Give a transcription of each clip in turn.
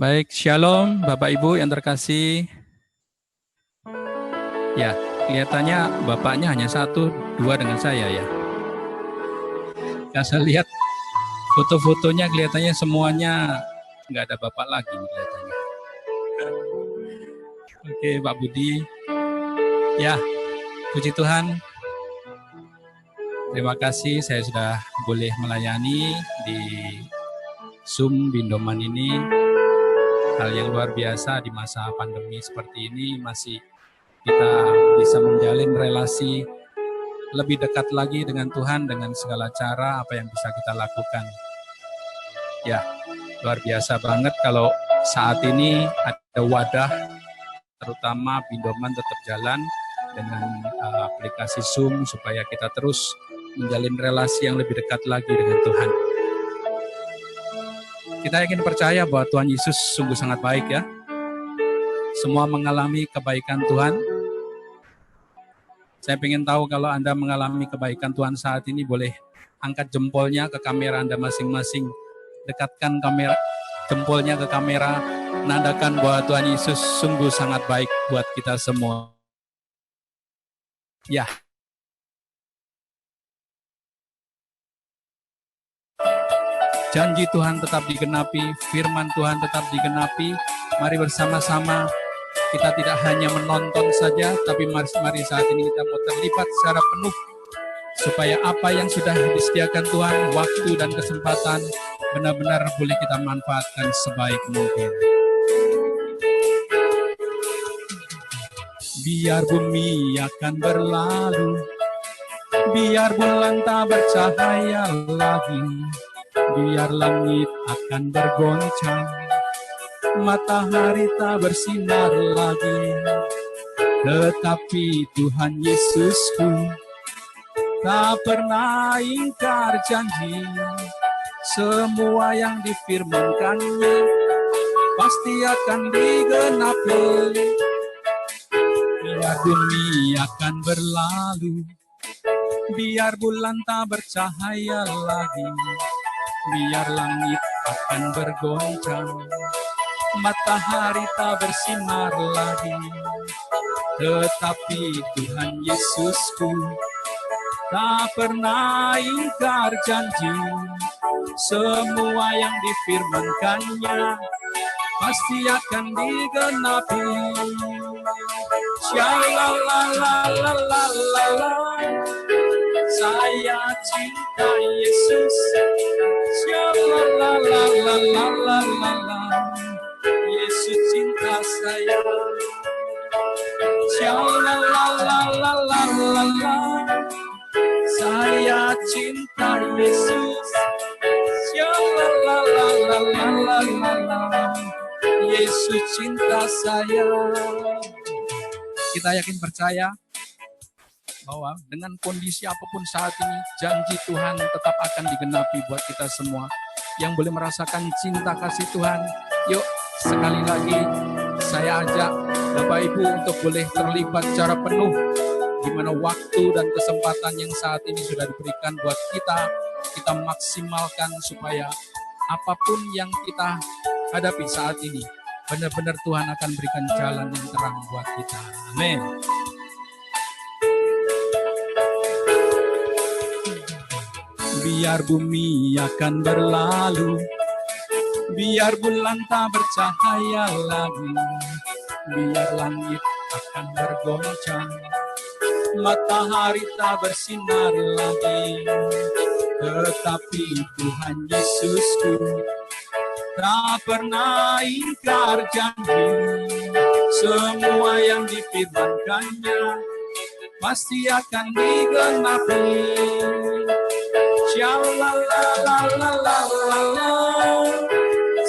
Baik, shalom Bapak Ibu yang terkasih. Ya, kelihatannya Bapaknya hanya satu, dua dengan saya ya. Yang saya lihat foto-fotonya kelihatannya semuanya nggak ada Bapak lagi kelihatannya. Oke, Pak Budi. Ya, puji Tuhan. Terima kasih saya sudah boleh melayani di Zoom Bindoman ini. Hal yang luar biasa di masa pandemi seperti ini, masih kita bisa menjalin relasi lebih dekat lagi dengan Tuhan dengan segala cara apa yang bisa kita lakukan. Ya, luar biasa banget kalau saat ini ada wadah, terutama Bindoman tetap jalan dengan aplikasi Zoom supaya kita terus menjalin relasi yang lebih dekat lagi dengan Tuhan. Kita yakin percaya bahwa Tuhan Yesus sungguh sangat baik ya. Semua mengalami kebaikan Tuhan. Saya ingin tahu kalau Anda mengalami kebaikan Tuhan saat ini, boleh angkat jempolnya ke kamera Anda masing-masing. Dekatkan kamera jempolnya ke kamera, nandakan bahwa Tuhan Yesus sungguh sangat baik buat kita semua. Ya. Janji Tuhan tetap digenapi, firman Tuhan tetap digenapi. Mari bersama-sama kita tidak hanya menonton saja, tapi mari saat ini kita mau terlibat secara penuh supaya apa yang sudah disediakan Tuhan, waktu dan kesempatan benar-benar boleh kita manfaatkan sebaik mungkin. Biar bumi akan berlalu, biar bulan tak bercahaya lagi, biar langit akan bergoncang, matahari tak bersinar lagi, tetapi Tuhan Yesusku tak pernah ingkar janji. Semua yang difirmankannya pasti akan digenapi. Biar bumi akan berlalu, biar bulan tak bercahaya lagi, biar langit akan bergoncang, matahari tak bersinar lagi, tetapi Tuhan Yesusku tak pernah ingkar janji. Semua yang difirmankannya pasti akan digenapi. Shalalalalala, saya cinta Yesus. Shalalalalala, Yesus cinta saya. Shalalalalala, saya cinta Yesus. Shalalalalala, Yesus cinta saya. Kita yakin percaya bahwa dengan kondisi apapun saat ini, janji Tuhan tetap akan digenapi buat kita semua. Yang boleh merasakan cinta kasih Tuhan, yuk sekali lagi saya ajak Bapak Ibu untuk boleh terlibat secara penuh di mana waktu dan kesempatan yang saat ini sudah diberikan buat kita maksimalkan supaya apapun yang kita hadapi saat ini, benar-benar Tuhan akan berikan jalan yang terang buat kita. Amin. Biar bumi akan berlalu, biar bulan tak bercahaya lagi, biar langit akan bergoncang, matahari tak bersinar lagi, tetapi Tuhan Yesusku tak pernah ingkar janji. Semua yang difirmankannya pasti akan digenapi. Shalalalalala,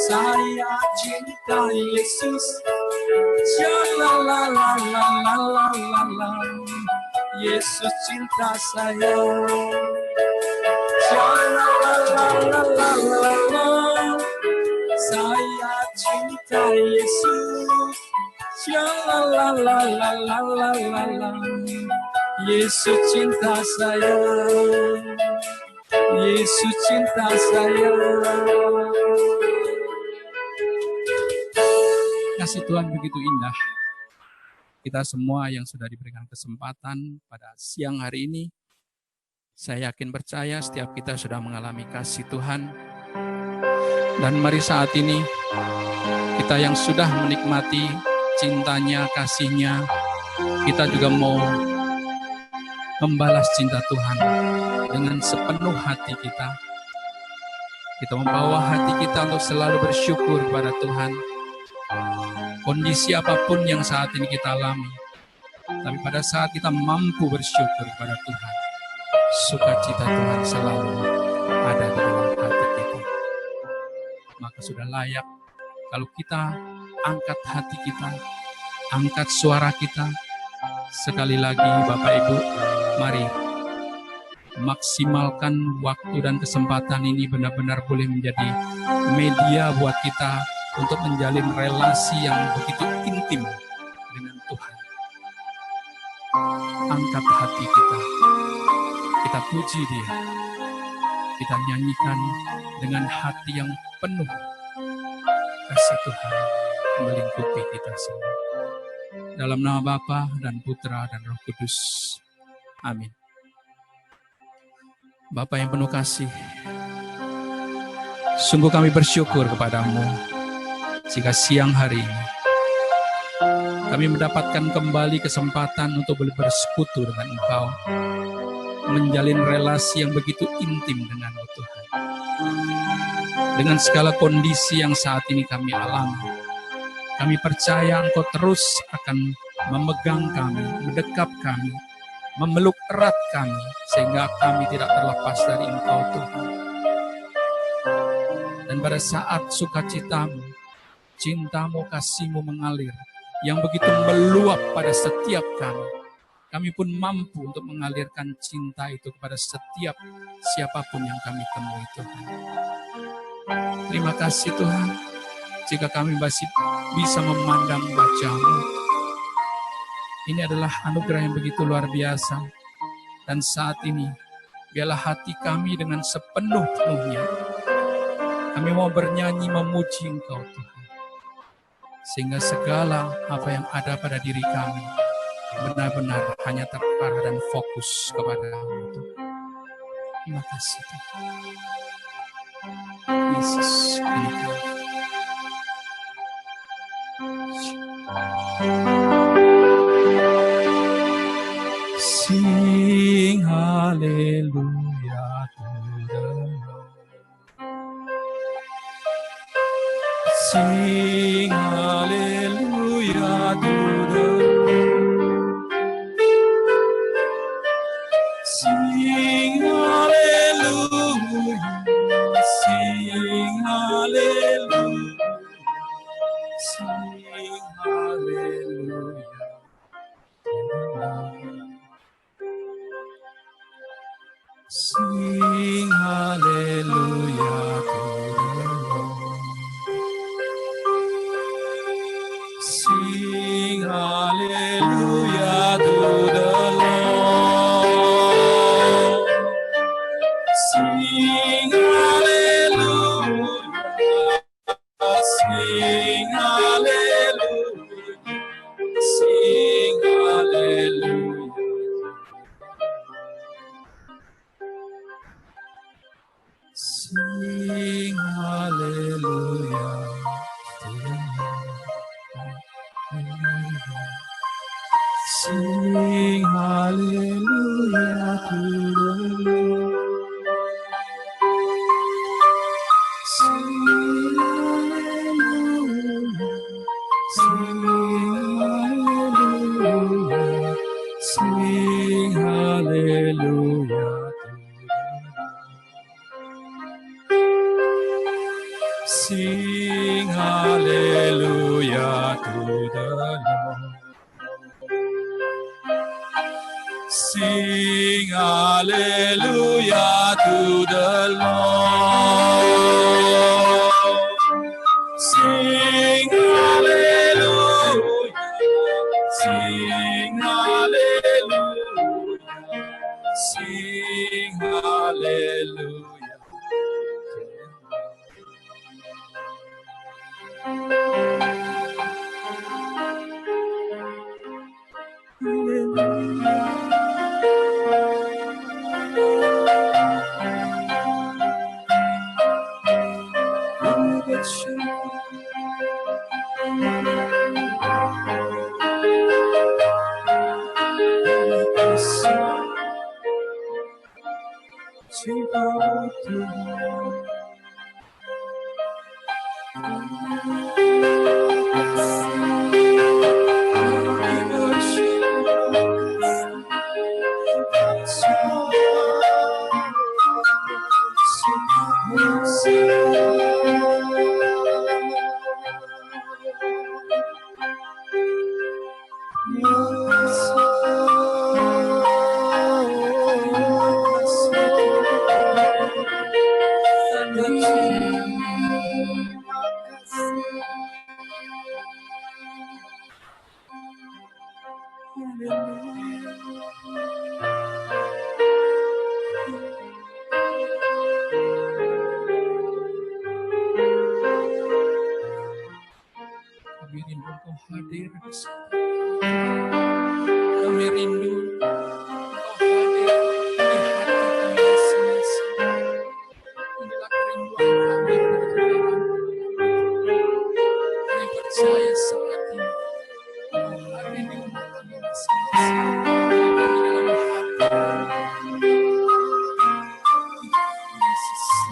saya cinta Yesus. Shalalalalala, Yesus cinta saya. Shalalalalala, saya cinta Yesus. Shalalalalala, Yesus cinta saya. Yesus cinta saya. kasih Tuhan begitu indah. Kita semua yang sudah diberikan kesempatan pada siang hari ini, saya yakin percaya setiap kita sudah mengalami kasih Tuhan. Dan mari saat ini, kita yang sudah menikmati cintanya, kasihnya, kita juga mau membalas cinta Tuhan dengan sepenuh hati kita. Kita membawa hati kita untuk selalu bersyukur pada Tuhan. Kondisi apapun yang saat ini kita alami, tapi pada saat kita mampu bersyukur pada Tuhan, sukacita Tuhan selalu ada di dalam hati kita. Maka sudah layak kalau kita angkat hati kita, angkat suara kita. Sekali lagi Bapak Ibu, mari maksimalkan waktu dan kesempatan ini benar-benar boleh menjadi media buat kita untuk menjalin relasi yang begitu intim dengan Tuhan. Angkat hati kita, kita puji Dia, kita nyanyikan dengan hati yang penuh kasih Tuhan melingkupi kita semua. Dalam nama Bapa dan Putra dan Roh Kudus. Amin. Bapa yang penuh kasih, sungguh kami bersyukur kepadamu jika siang hari ini kami mendapatkan kembali kesempatan untuk bersekutu dengan Engkau, menjalin relasi yang begitu intim dengan-Mu Tuhan. Dengan segala kondisi yang saat ini kami alami, kami percaya Engkau terus akan memegang kami, mendekap kami, memeluk erat kami, sehingga kami tidak terlepas dari Engkau Tuhan. Dan pada saat sukacitamu, cintamu, kasihmu mengalir, yang begitu meluap pada setiap kami pun mampu untuk mengalirkan cinta itu kepada setiap siapapun yang kami temui Tuhan. Terima kasih Tuhan, jika kami masih bisa memandang wajah-Mu. Ini adalah anugerah yang begitu luar biasa. Dan saat ini, biarlah hati kami dengan sepenuh-penuhnya, kami mau bernyanyi memuji Engkau Tuhan. Sehingga segala apa yang ada pada diri kami benar-benar hanya terarah dan fokus kepada-Mu Tuhan. Terima kasih Tuhan. Yesus, ini kami. Sing hallelujah to the Lord. Sing hallelujah to the Lord. Sing hallelujah. Sing hallelujah. Sing hallelujah. Sing hallelujah to the Lord. Sing hallelujah to the Lord. Sing hallelujah. Sing hallelujah. Sing hallelujah. Sing hallelujah to the Lord. Sing hallelujah to the Lord. Sing hallelujah. Sing hallelujah. Sing hallelujah to the Lord. Sing hallelujah to the Lord. Sing hallelujah to the Lord. Sing hallelujah. Sing hallelujah. Sing hallelujah. Kami rindu Engkau hadir di hati kami masing-masing. Inilah kerinduan kami. Kami percaya saat ini Engkau hadir di rumah kami masing-masing. Kami dalam hati Yesus.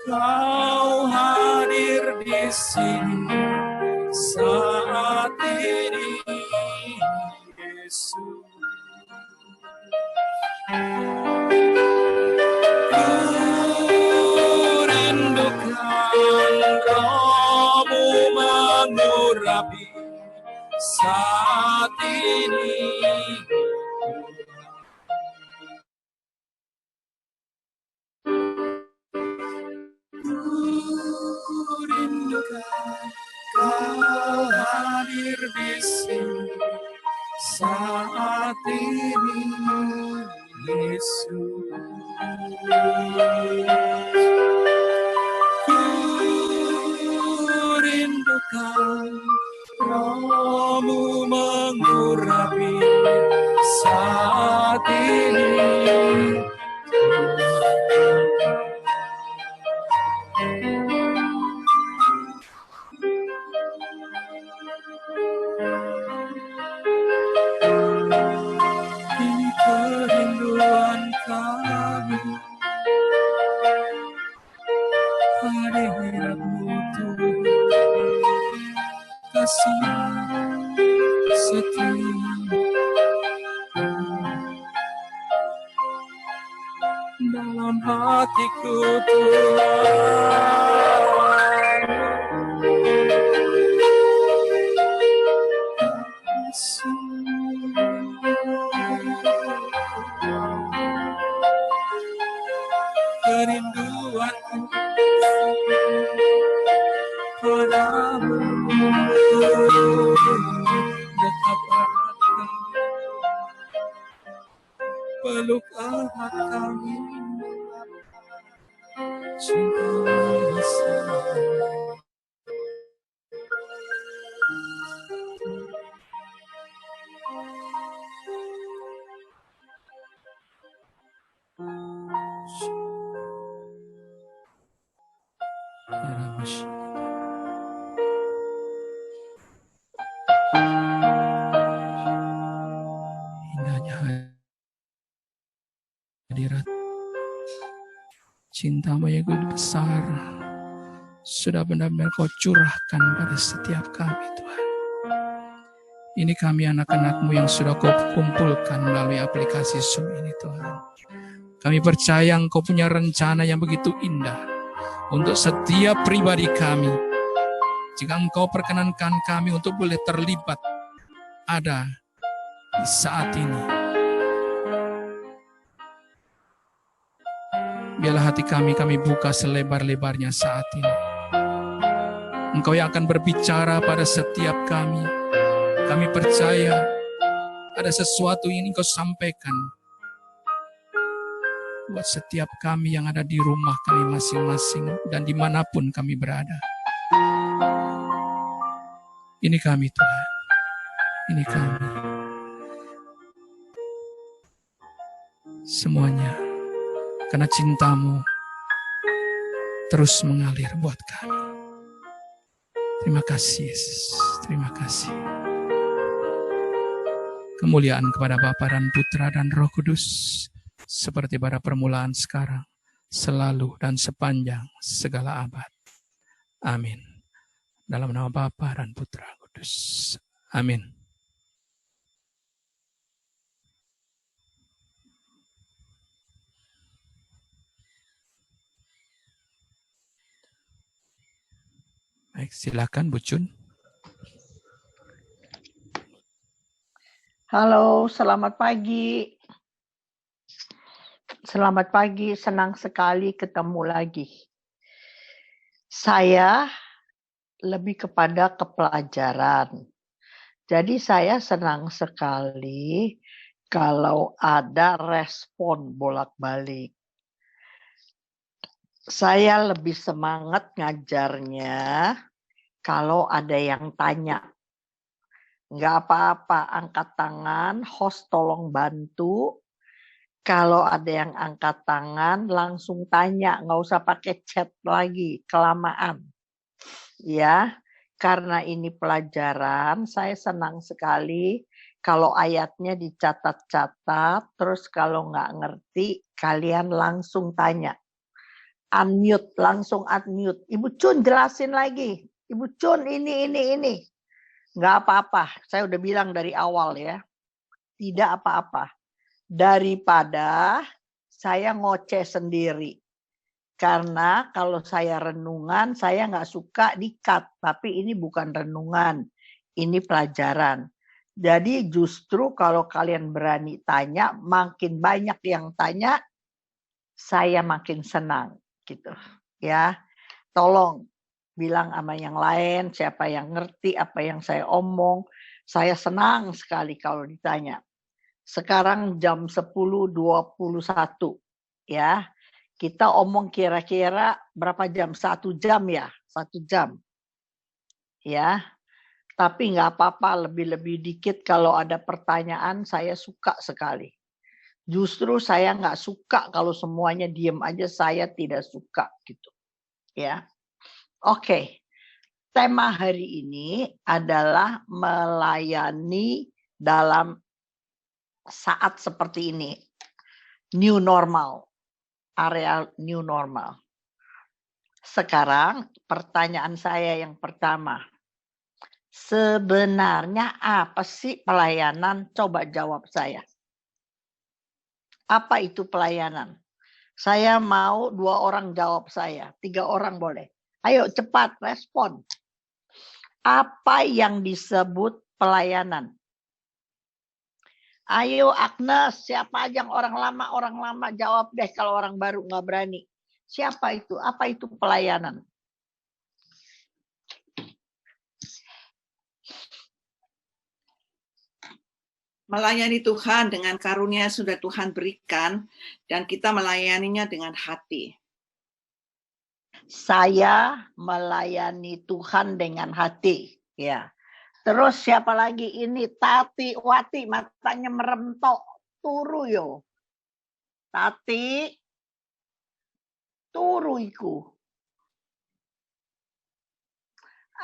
Kau hadir di sini saat ini, Yesus. Ku rindukan Roh-Mu mengurapi saat ini. Kau hadir di sini saat ini, Yesus. Ku rindukan Roh-Mu mengurapi saat ini. Ini kerinduan kami, hadirat-Mu Tuhan, kasih setia dalam hatiku Tuhan. Kerinduanku padamu tetap ada, peluk erat kami, cinta bersama. Indahnya hadirat cinta-Mu yang besar sudah benar-benar Kau curahkan pada setiap kami Tuhan. Ini kami anak-anak-Mu yang sudah Kau kumpulkan melalui aplikasi Zoom ini Tuhan. Kami percaya Engkau punya rencana yang begitu indah untuk setiap pribadi kami. Jika Engkau perkenankan kami untuk boleh terlibat ada di saat ini. Biarlah hati kami buka selebar-lebarnya saat ini. Engkau yang akan berbicara pada setiap kami. Kami percaya ada sesuatu yang Engkau sampaikan buat setiap kami yang ada di rumah kami masing-masing dan dimanapun kami berada. Ini kami Tuhan, ini kami. Semuanya karena cinta-Mu terus mengalir buat kami. Terima kasih Yesus, terima kasih. Kemuliaan kepada Bapa dan Putra dan Roh Kudus, seperti pada permulaan sekarang, selalu dan sepanjang segala abad. Amin. Dalam nama Bapa dan Putra Kudus. Amin. Baik, silakan Bu Cun. Halo, selamat pagi. Selamat pagi, senang sekali ketemu lagi. Saya lebih kepada kepelajaran. Jadi saya senang sekali kalau ada respon bolak-balik. Saya lebih semangat ngajarnya kalau ada yang tanya. Nggak apa-apa, angkat tangan, host tolong bantu. Kalau ada yang angkat tangan, langsung tanya, nggak usah pakai chat lagi, kelamaan. Ya, karena ini pelajaran, saya senang sekali kalau ayatnya dicatat-catat, terus kalau nggak ngerti, kalian langsung tanya. Unmute, langsung unmute. Ibu Cun jelasin lagi. Ibu Cun ini. Nggak apa-apa, saya udah bilang dari awal ya. Tidak apa-apa. Daripada saya ngoceh sendiri. Karena kalau saya renungan, saya nggak suka di-cut. Tapi ini bukan renungan, ini pelajaran. Jadi justru kalau kalian berani tanya, makin banyak yang tanya, saya makin senang. Gitu. Ya, tolong bilang sama yang lain, siapa yang ngerti apa yang saya omong. Saya senang sekali kalau ditanya. Sekarang jam 10.21 ya. Kita omong kira-kira berapa jam? 1 jam ya? 1 jam. Ya. Tapi nggak apa-apa, lebih-lebih dikit kalau ada pertanyaan, saya suka sekali. Justru saya nggak suka kalau semuanya diem aja, saya tidak suka gitu. Ya. Oke. Tema hari ini adalah melayani dalam saat seperti ini. New normal. Area new normal. Sekarang pertanyaan saya yang pertama. Sebenarnya apa sih pelayanan? Coba jawab saya. Apa itu pelayanan? Saya mau 2 orang jawab saya. 3 orang boleh. Ayo cepat respon. Apa yang disebut pelayanan? Ayo Agnes, siapa aja yang orang lama jawab deh kalau orang baru nggak berani. Siapa itu? Apa itu pelayanan? Melayani Tuhan dengan karunia yang sudah Tuhan berikan dan kita melayaninya dengan hati. Saya melayani Tuhan dengan hati. Ya. Terus siapa lagi ini? Tati Wati, matanya meremtok. Turu yo. Tati. Turu iku.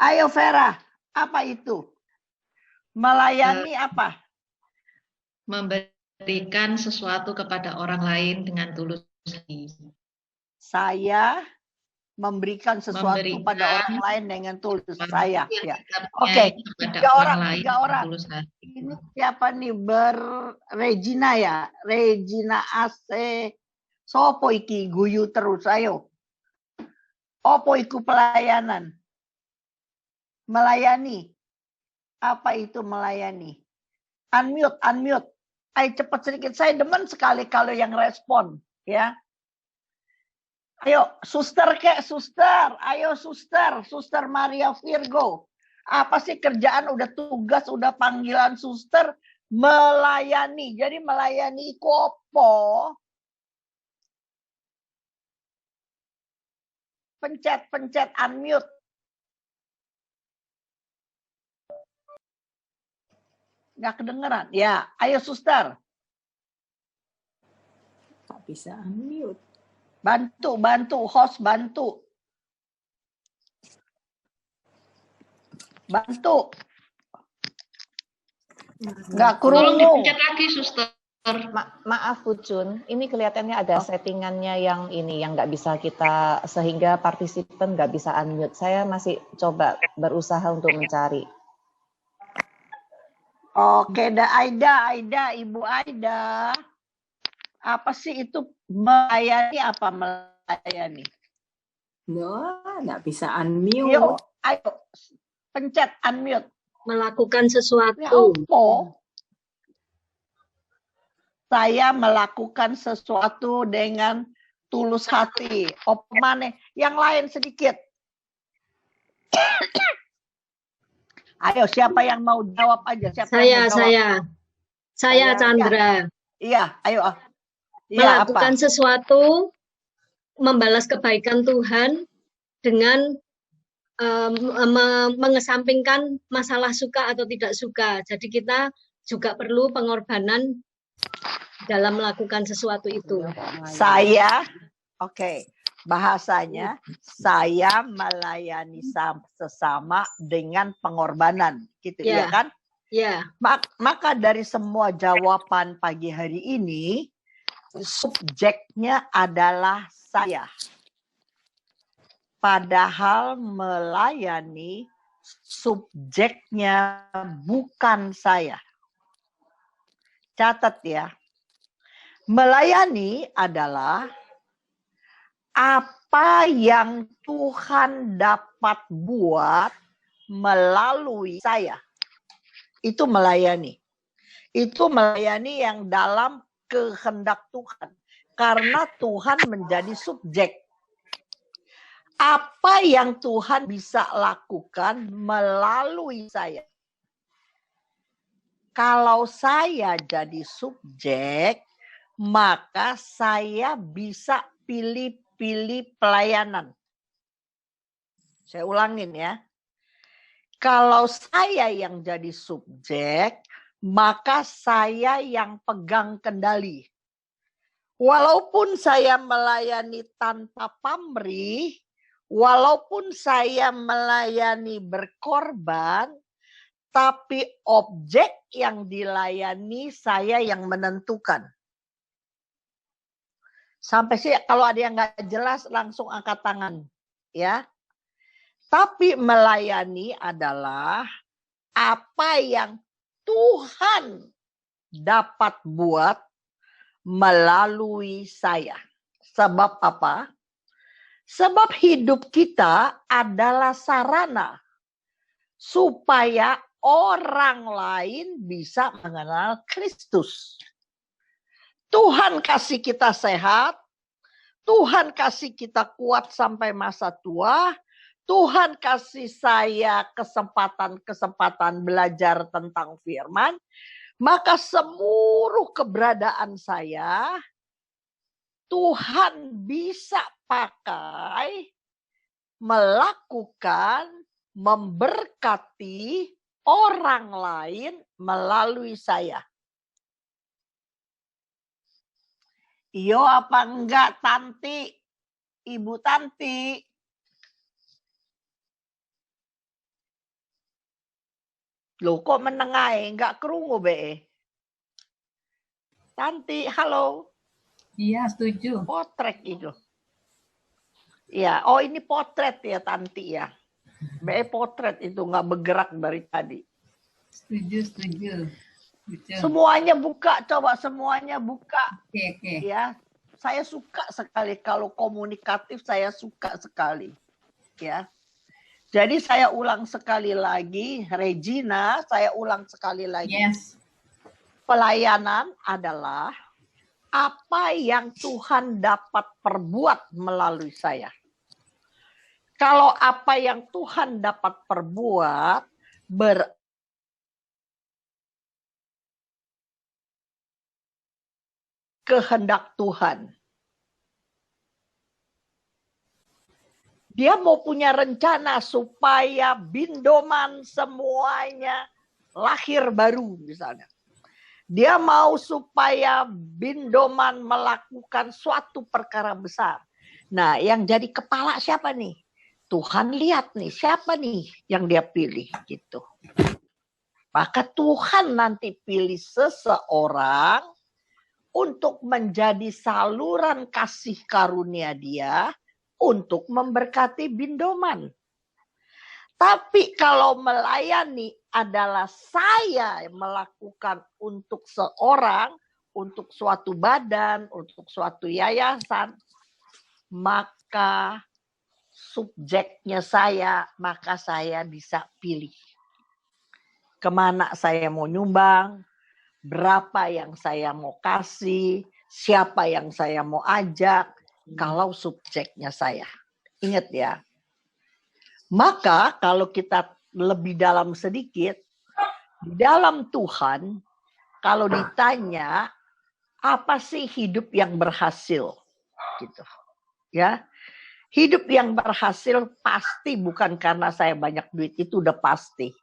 Ayo Vera, apa itu? Melayani apa? Memberikan sesuatu kepada orang lain dengan tulus hati. Saya memberikan sesuatu pada orang lain dengan tulus saya. Ya. Oke, 3 orang. Ini siapa nih? Regina ya? Regina AC. Sopo iki guyu terus, ayo. Opo iku pelayanan? Melayani. Apa itu melayani? Unmute. Ayo cepat sedikit. Saya demen sekali kalau yang respon. Ya. Ayo, suster kek, suster. Ayo, suster. Suster Maria Virgo. Apa sih kerjaan, udah tugas, udah panggilan suster? Melayani. Jadi melayani iku apa? Pencet, unmute. Nggak kedengeran. Ya, ayo suster. Tak bisa unmute. Bantu, host bantu. Bantu. Nggak Tolong kerungu. dipencet lagi, suster. Maaf Pucun, ini kelihatannya ada settingannya yang ini yang nggak bisa kita, sehingga partisipan nggak bisa unmute. Saya masih coba berusaha untuk mencari. Oke, Aida, Ibu Aida. Apa sih itu melayani, apa melayani? No, nggak bisa unmute. Yuk, ayo pencet unmute. Melakukan Ya sesuatu. apa? Saya melakukan sesuatu dengan tulus hati. Apa mana? Yang lain sedikit. Ayo, siapa yang mau jawab aja? Siapa yang mau jawab? Saya Chandra. Iya, ayo. Iya, Melakukan sesuatu, membalas kebaikan Tuhan dengan mengesampingkan masalah suka atau tidak suka. Jadi kita juga perlu pengorbanan dalam melakukan sesuatu itu. Saya, oke, bahasanya saya melayani sesama dengan pengorbanan, gitu ya kan? Ya. Maka dari semua jawaban pagi hari ini, subjeknya adalah saya. Padahal melayani subjeknya bukan saya. Catat ya. Melayani adalah apa yang Tuhan dapat buat melalui saya. Itu melayani. Itu melayani yang dalam kehendak Tuhan. Karena Tuhan menjadi subjek. Apa yang Tuhan bisa lakukan melalui saya. Kalau saya jadi subjek, maka saya bisa pilih-pilih pelayanan. Saya ulangin ya. Kalau saya yang jadi subjek, maka saya yang pegang kendali. Walaupun saya melayani tanpa pamrih, walaupun saya melayani berkorban, tapi objek yang dilayani saya yang menentukan. Sampai sih kalau ada yang nggak jelas langsung angkat tangan, ya. Tapi melayani adalah apa yang Tuhan dapat buat melalui saya. Sebab apa? Sebab hidup kita adalah sarana supaya orang lain bisa mengenal Kristus. Tuhan kasih kita sehat, Tuhan kasih kita kuat sampai masa tua, Tuhan kasih saya kesempatan belajar tentang firman, maka seluruh keberadaan saya, Tuhan bisa pakai, melakukan, memberkati orang lain melalui saya. Iyo apa enggak Tanti? Ibu Tanti. Loh kok menengai? Enggak kerungu be? Tanti, halo. Iya, setuju. Potret itu. Ya, oh ini potret ya Tanti ya. Be potret itu enggak bergerak dari tadi. Setuju. Betul. Semuanya buka, coba semuanya buka. Oke. Ya, saya suka sekali kalau komunikatif, saya suka sekali. Ya. Jadi saya ulang sekali lagi, Regina, saya ulang sekali lagi. Yes. Pelayanan adalah apa yang Tuhan dapat perbuat melalui saya. Kalau apa yang Tuhan dapat perbuat kehendak Tuhan. Dia mau punya rencana supaya Bindoman semuanya lahir baru misalnya. Dia mau supaya Bindoman melakukan suatu perkara besar. Nah, yang jadi kepala siapa nih? Tuhan lihat nih, siapa nih yang dia pilih gitu. Maka Tuhan nanti pilih seseorang untuk menjadi saluran kasih karunia dia untuk memberkati Bindoman. Tapi kalau melayani adalah saya melakukan untuk seorang, untuk suatu badan, untuk suatu yayasan, maka subjeknya maka saya bisa pilih. Kemana saya mau nyumbang, berapa yang saya mau kasih, siapa yang saya mau ajak, kalau subjeknya saya. Ingat ya. Maka kalau kita lebih dalam sedikit, di dalam Tuhan, kalau ditanya, apa sih hidup yang berhasil? Gitu. Ya. Hidup yang berhasil pasti bukan karena saya banyak duit, itu udah pasti.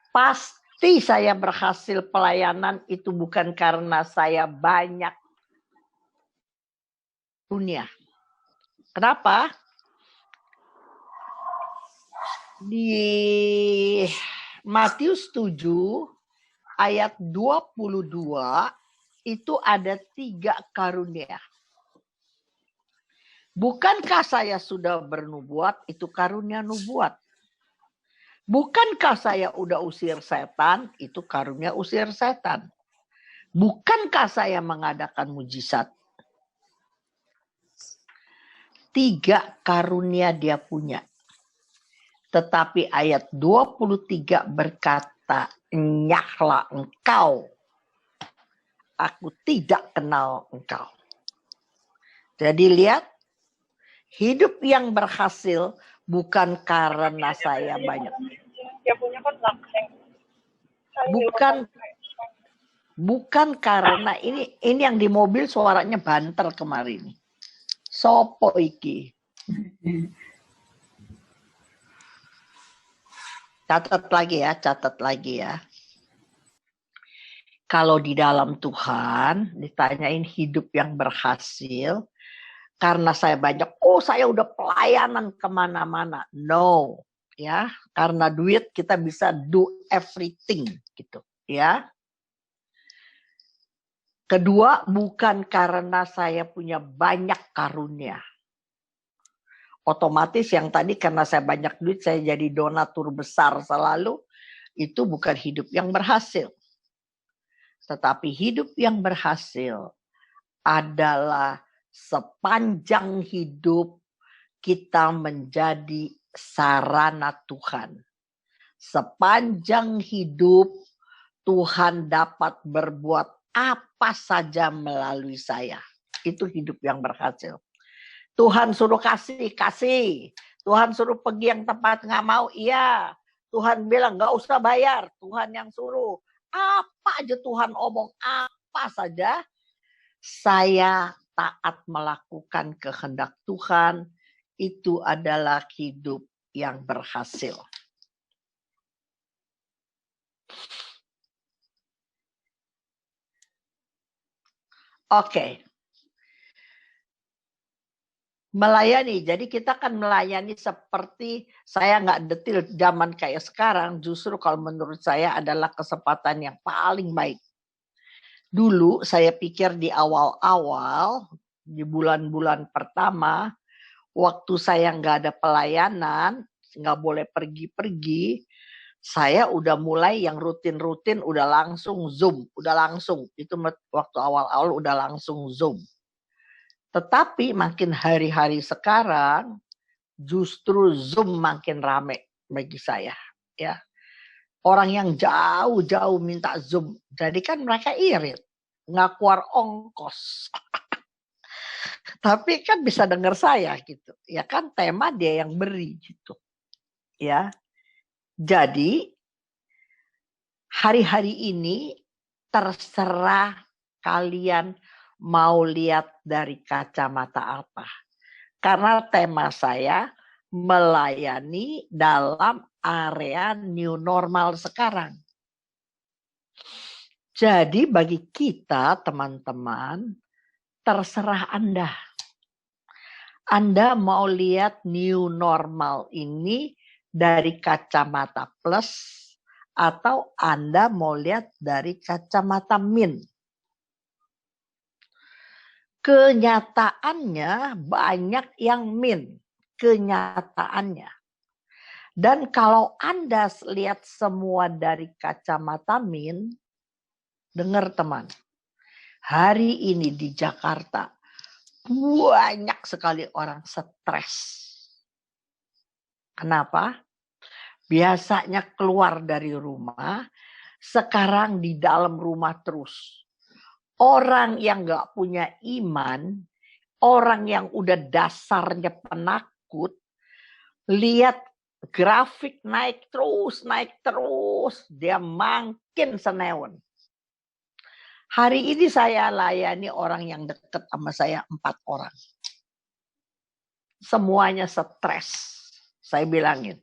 Pasti saya berhasil pelayanan itu bukan karena saya banyak dunia. Kenapa? Di Matius 7 ayat 22 itu ada 3 karunia. Bukankah saya sudah bernubuat? Itu karunia nubuat. Bukankah saya udah usir setan? Itu karunia usir setan. Bukankah saya mengadakan mujizat? 3 karunia dia punya. Tetapi ayat 23 berkata, nyahlah engkau. Aku tidak kenal engkau. Jadi lihat, hidup yang berhasil bukan karena saya banyak. Bukan karena ini yang di mobil suaranya banter kemarin. Sopo iki. Catat lagi ya. Kalau di dalam Tuhan ditanyain hidup yang berhasil, karena saya banyak, saya udah pelayanan kemana-mana. No, ya, karena duit kita bisa do everything gitu, ya. Kedua, bukan karena saya punya banyak karunia. Otomatis yang tadi karena saya banyak duit, saya jadi donatur besar selalu, itu bukan hidup yang berhasil. Tetapi hidup yang berhasil adalah sepanjang hidup kita menjadi sarana Tuhan. Sepanjang hidup Tuhan dapat berbuat apa saja melalui saya. Itu hidup yang berhasil. Tuhan suruh kasih. Tuhan suruh pergi yang tempat nggak mau, iya. Tuhan bilang nggak usah bayar, Tuhan yang suruh. Apa aja Tuhan omong, apa saja. Saya taat melakukan kehendak Tuhan, itu adalah hidup yang berhasil. Oke. Melayani, jadi kita akan melayani seperti, saya nggak detil zaman kayak sekarang, justru kalau menurut saya adalah kesempatan yang paling baik. Dulu saya pikir di awal-awal, di bulan-bulan pertama, waktu saya nggak ada pelayanan, nggak boleh pergi-pergi, saya udah mulai yang rutin-rutin udah langsung Zoom, itu waktu awal-awal udah langsung Zoom. Tetapi makin hari-hari sekarang, justru Zoom makin rame bagi saya, ya. Orang yang jauh-jauh minta Zoom, jadi kan mereka irit, nggak keluar ongkos. Tapi kan bisa dengar saya gitu, ya kan tema dia yang beri gitu, ya. Jadi hari-hari ini terserah kalian mau lihat dari kacamata apa. Karena tema saya melayani dalam area new normal sekarang. Jadi bagi kita teman-teman, terserah Anda. Anda mau lihat new normal ini dari kacamata plus atau Anda mau lihat dari kacamata min. Kenyataannya banyak yang min. Kenyataannya. Dan kalau Anda lihat semua dari kacamata min, dengar teman, hari ini di Jakarta banyak sekali orang stres. Kenapa? Biasanya keluar dari rumah, sekarang di dalam rumah terus. Orang yang gak punya iman, orang yang udah dasarnya penakut, lihat grafik naik terus, dia makin senewan. Hari ini saya layani orang yang dekat sama saya 4 orang. Semuanya stres, saya bilangin.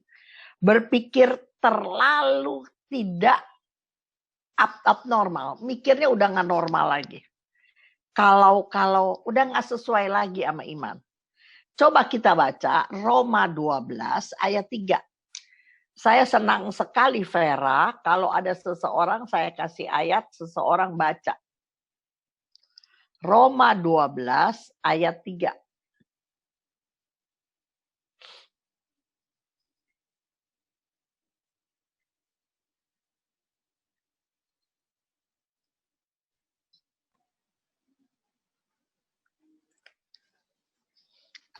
Berpikir terlalu tidak abnormal, mikirnya udah nggak normal lagi. Kalau udah nggak sesuai lagi sama iman. Coba kita baca Roma 12 ayat 3. Saya senang sekali Vera, kalau ada seseorang saya kasih ayat, seseorang baca. Roma 12 ayat 3.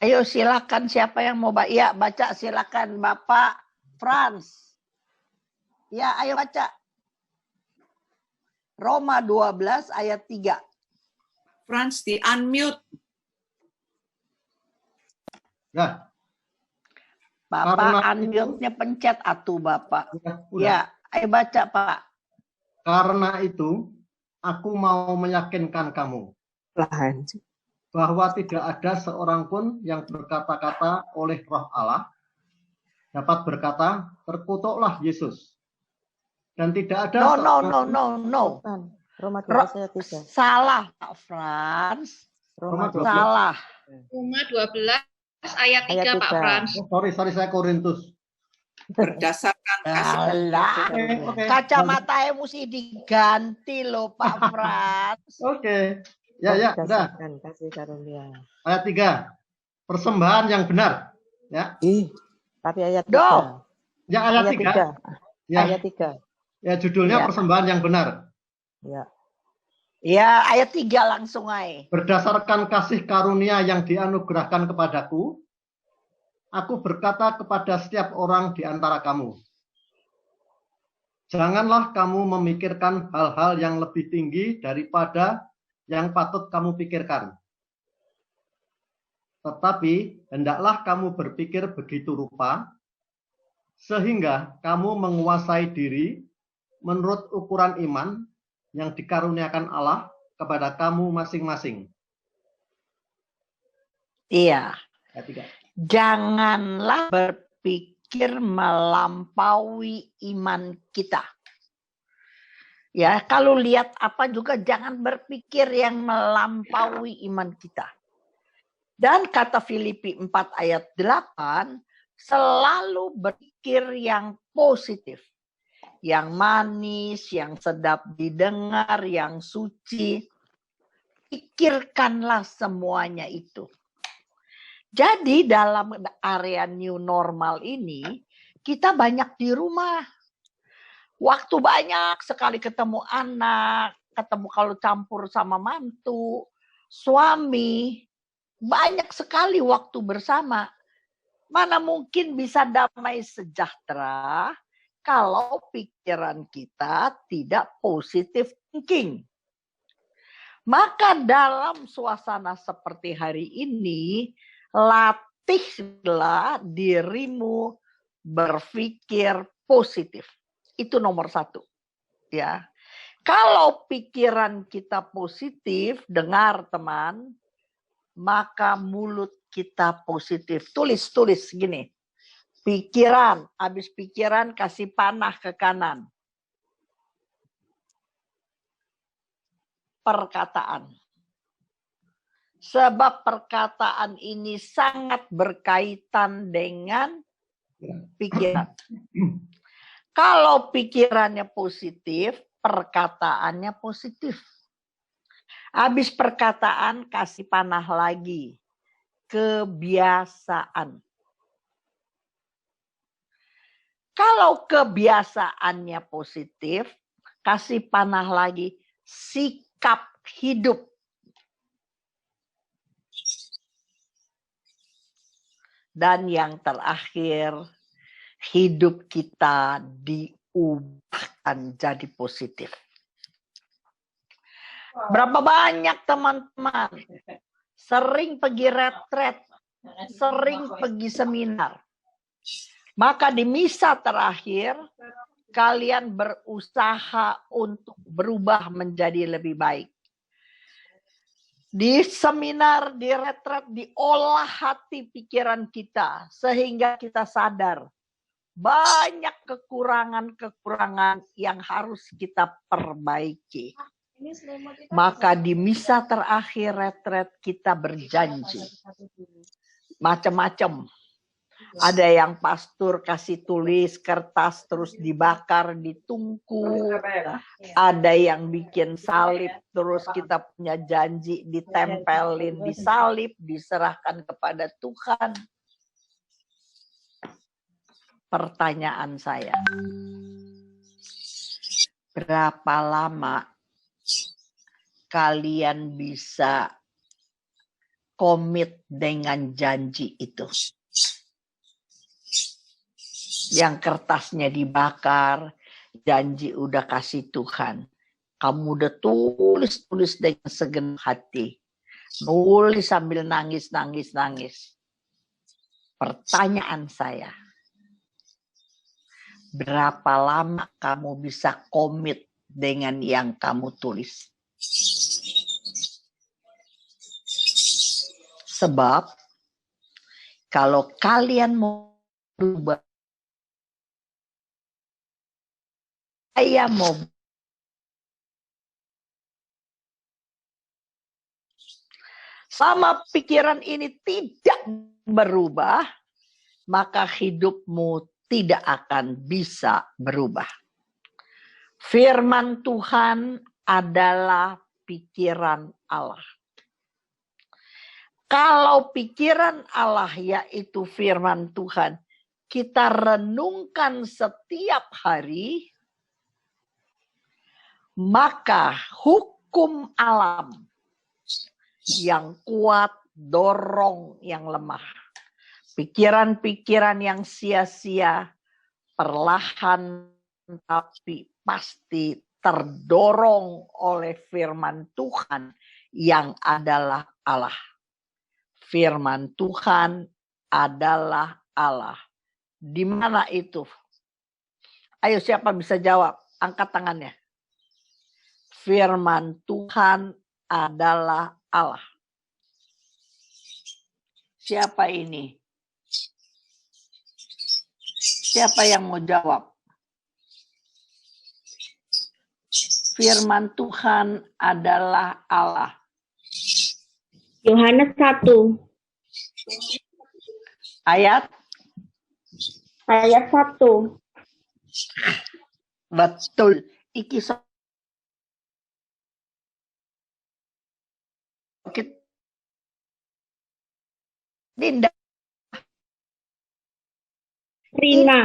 Ayo silakan siapa yang mau baca? Ya, baca silakan Bapak Frans. Ya, ayo baca. Roma 12 ayat 3. Frans di unmute. Ya. Bapak unmute-nya pencet atuh Bapak. Udah. Ya, ayo baca Pak. Karena itu aku mau meyakinkan kamu bahwa tidak ada seorang pun yang berkata-kata oleh Roh Allah dapat berkata, terkutuklah Yesus. Dan tidak ada No. Roma 12 ayat 3. Salah Pak Frans. Roma 12. Salah. Roma 12 ayat 3 Pak Frans. Sorry, saya Korintus. Berdasarkan kasih. Alah. Oke. Kacamatanya mesti diganti loh Pak Frans. Oke. Ya, udah. Kasih karunia. Ayat 3. Persembahan yang benar. Ya. Tapi ayat 3. Dong. Ya, ayat 3. Ya. Ayat 3. Ya, judulnya Ya. persembahan yang benar. Ya. Ya, ayat 3 langsung aja. Berdasarkan kasih karunia yang dianugerahkan kepadaku, aku berkata kepada setiap orang di antara kamu, janganlah kamu memikirkan hal-hal yang lebih tinggi daripada yang patut kamu pikirkan. Tetapi hendaklah kamu berpikir begitu rupa, sehingga kamu menguasai diri menurut ukuran iman yang dikaruniakan Allah kepada kamu masing-masing. Iya. Ayat 3. Janganlah berpikir melampaui iman kita. Ya, kalau lihat apa juga jangan berpikir yang melampaui iman kita. Dan kata Filipi 4 ayat 8, selalu berpikir yang positif. Yang manis, yang sedap didengar, yang suci. Pikirkanlah semuanya itu. Jadi dalam area new normal ini, kita banyak di rumah. Waktu banyak sekali ketemu anak, ketemu kalau campur sama mantu, suami, banyak sekali waktu bersama. Mana mungkin bisa damai sejahtera kalau pikiran kita tidak positive thinking. Maka dalam suasana seperti hari ini, latihlah dirimu berpikir positif. Itu nomor 1. Ya. Kalau pikiran kita positif, dengar teman, maka mulut kita positif. Tulis gini. Pikiran, habis pikiran kasih panah ke kanan. perkataan. Sebab perkataan ini sangat berkaitan dengan pikiran. Kalau pikirannya positif, perkataannya positif. Habis perkataan, kasih panah lagi. Kebiasaan. Kalau kebiasaannya positif, kasih panah lagi. Sikap hidup. Dan yang terakhir, hidup kita diubahkan jadi positif. Berapa banyak teman-teman sering pergi retret, sering pergi seminar. Maka di misa terakhir, kalian berusaha untuk berubah menjadi lebih baik. Di seminar, di retret, diolah hati pikiran kita. Sehingga kita sadar banyak kekurangan-kekurangan yang harus kita perbaiki. Maka di misa terakhir retret kita berjanji. Macam-macam. Ada yang pastor kasih tulis kertas terus dibakar, ditungku. Ada yang bikin salib terus kita punya janji ditempelin di salib, diserahkan kepada Tuhan. Pertanyaan saya, berapa lama kalian bisa komit dengan janji itu? Yang kertasnya dibakar, janji udah kasih Tuhan. Kamu udah tulis dengan segenap hati. Nulis sambil nangis. Pertanyaan saya, berapa lama kamu bisa komit dengan yang kamu tulis? Sebab, kalau kalian mau berubah, saya mau sama pikiran ini tidak berubah, maka hidupmu tidak akan bisa berubah. Firman Tuhan adalah pikiran Allah. Kalau pikiran Allah yaitu firman Tuhan, kita renungkan setiap hari, maka hukum alam yang kuat dorong yang lemah. Pikiran-pikiran yang sia-sia perlahan tapi pasti terdorong oleh firman Tuhan yang adalah Allah. Firman Tuhan adalah Allah. Di mana itu? Ayo, siapa bisa jawab? Angkat tangannya. Firman Tuhan adalah Allah. Siapa ini? Siapa yang mau jawab? Firman Tuhan adalah Allah. Yohanes 1. Ayat 1. Betul. Iki Dinda. Rina.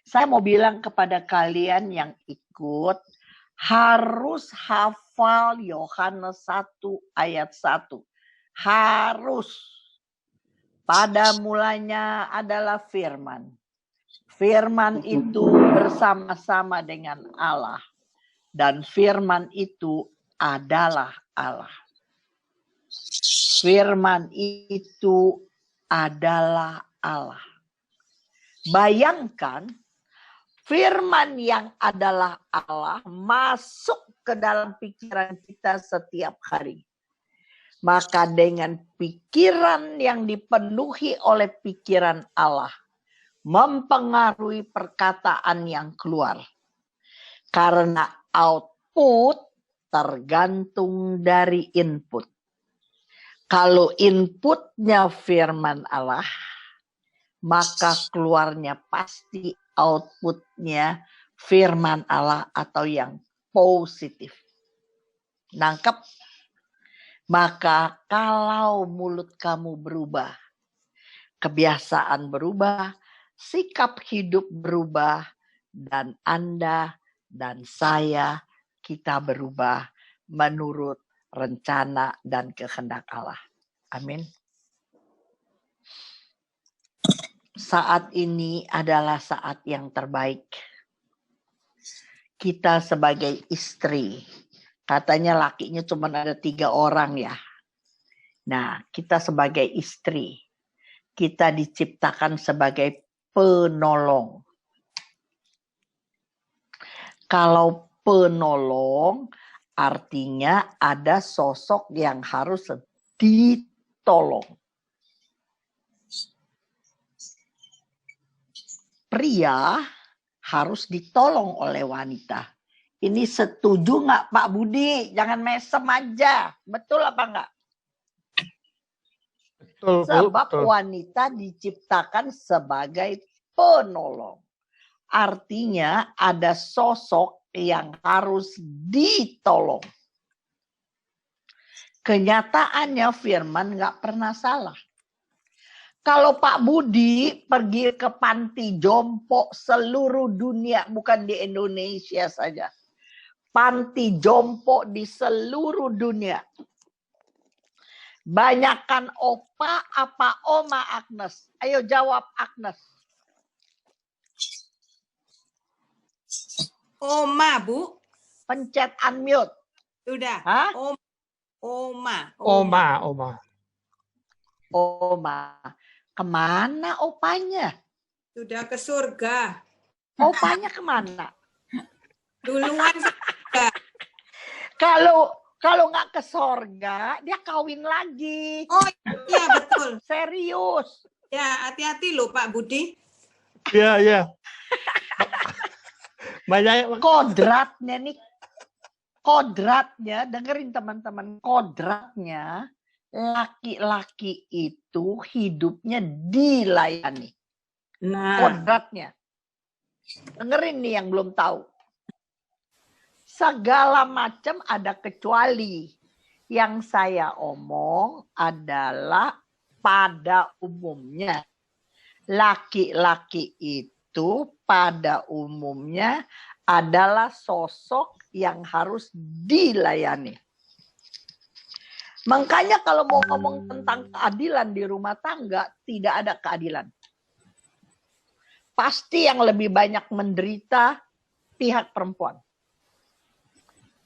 Saya mau bilang kepada kalian yang ikut, harus hafal Yohanes 1 ayat 1. Harus. Pada mulanya adalah firman. Firman itu bersama-sama dengan Allah. Dan firman itu adalah Allah. Firman itu adalah Allah. Bayangkan, firman yang adalah Allah masuk ke dalam pikiran kita setiap hari. Maka dengan pikiran yang dipenuhi oleh pikiran Allah, mempengaruhi perkataan yang keluar. Karena output tergantung dari input. Kalau inputnya firman Allah, maka keluarnya pasti outputnya firman Allah atau yang positif. Nangkep? Maka kalau mulut kamu berubah, kebiasaan berubah, sikap hidup berubah, dan Anda dan saya, kita berubah menurut rencana dan kehendak Allah. Amin. Saat ini adalah saat yang terbaik. Kita sebagai istri, katanya lakinya cuma ada 3 orang ya. Nah, kita sebagai istri, kita diciptakan sebagai penolong. Kalau penolong, artinya ada sosok yang harus ditolong. Pria harus ditolong oleh wanita. Ini setuju nggak Pak Budi? Jangan mesem aja. Betul apa enggak? Betul, Bu, Sebab betul. wanita diciptakan sebagai penolong. Artinya ada sosok yang harus ditolong. Kenyataannya firman nggak pernah salah. Kalau Pak Budi pergi ke panti jompo seluruh dunia, bukan di Indonesia saja. Panti jompo di seluruh dunia. Banyakkan opa apa oma Agnes? Ayo jawab Agnes. Oma, Bu. Pencet unmute. Sudah. Hah? Oma. Oma. Oma. Kemana opanya? Sudah ke surga. Opanya kemana? Duluan surga. Kalau nggak ke sorga, dia kawin lagi. Oh iya betul. Serius. Ya hati-hati loh Pak Budi. Iya. Banyak kodratnya, dengerin teman-teman, kodratnya laki-laki itu hidupnya dilayani. Nah, Kodratnya. Dengerin nih yang belum tahu. Segala macam ada kecuali. Yang saya omong adalah pada umumnya. Laki-laki itu pada umumnya adalah sosok yang harus dilayani. Makanya kalau mau ngomong tentang keadilan di rumah tangga, tidak ada keadilan. Pasti yang lebih banyak menderita pihak perempuan.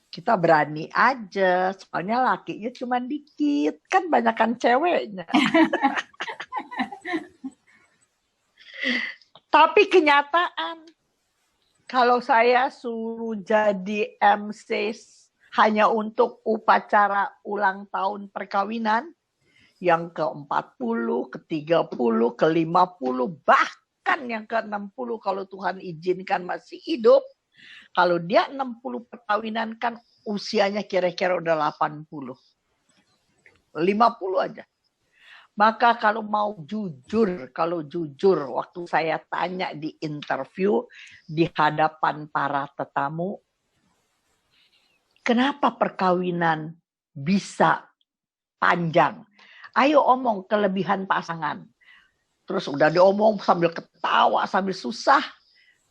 Kita berani aja, soalnya lakinya cuma dikit, kan banyakan ceweknya. Tapi kenyataan, kalau saya suruh jadi MC hanya untuk upacara ulang tahun perkawinan, yang ke-40, ke-30, ke-50, bahkan yang ke-60 kalau Tuhan izinkan masih hidup. Kalau dia 60 perkawinan kan usianya kira-kira udah 80. 50 aja. Maka kalau mau jujur, waktu saya tanya di interview di hadapan para tetamu, kenapa perkawinan bisa panjang? Ayo omong kelebihan pasangan. Terus udah diomong sambil ketawa, sambil susah.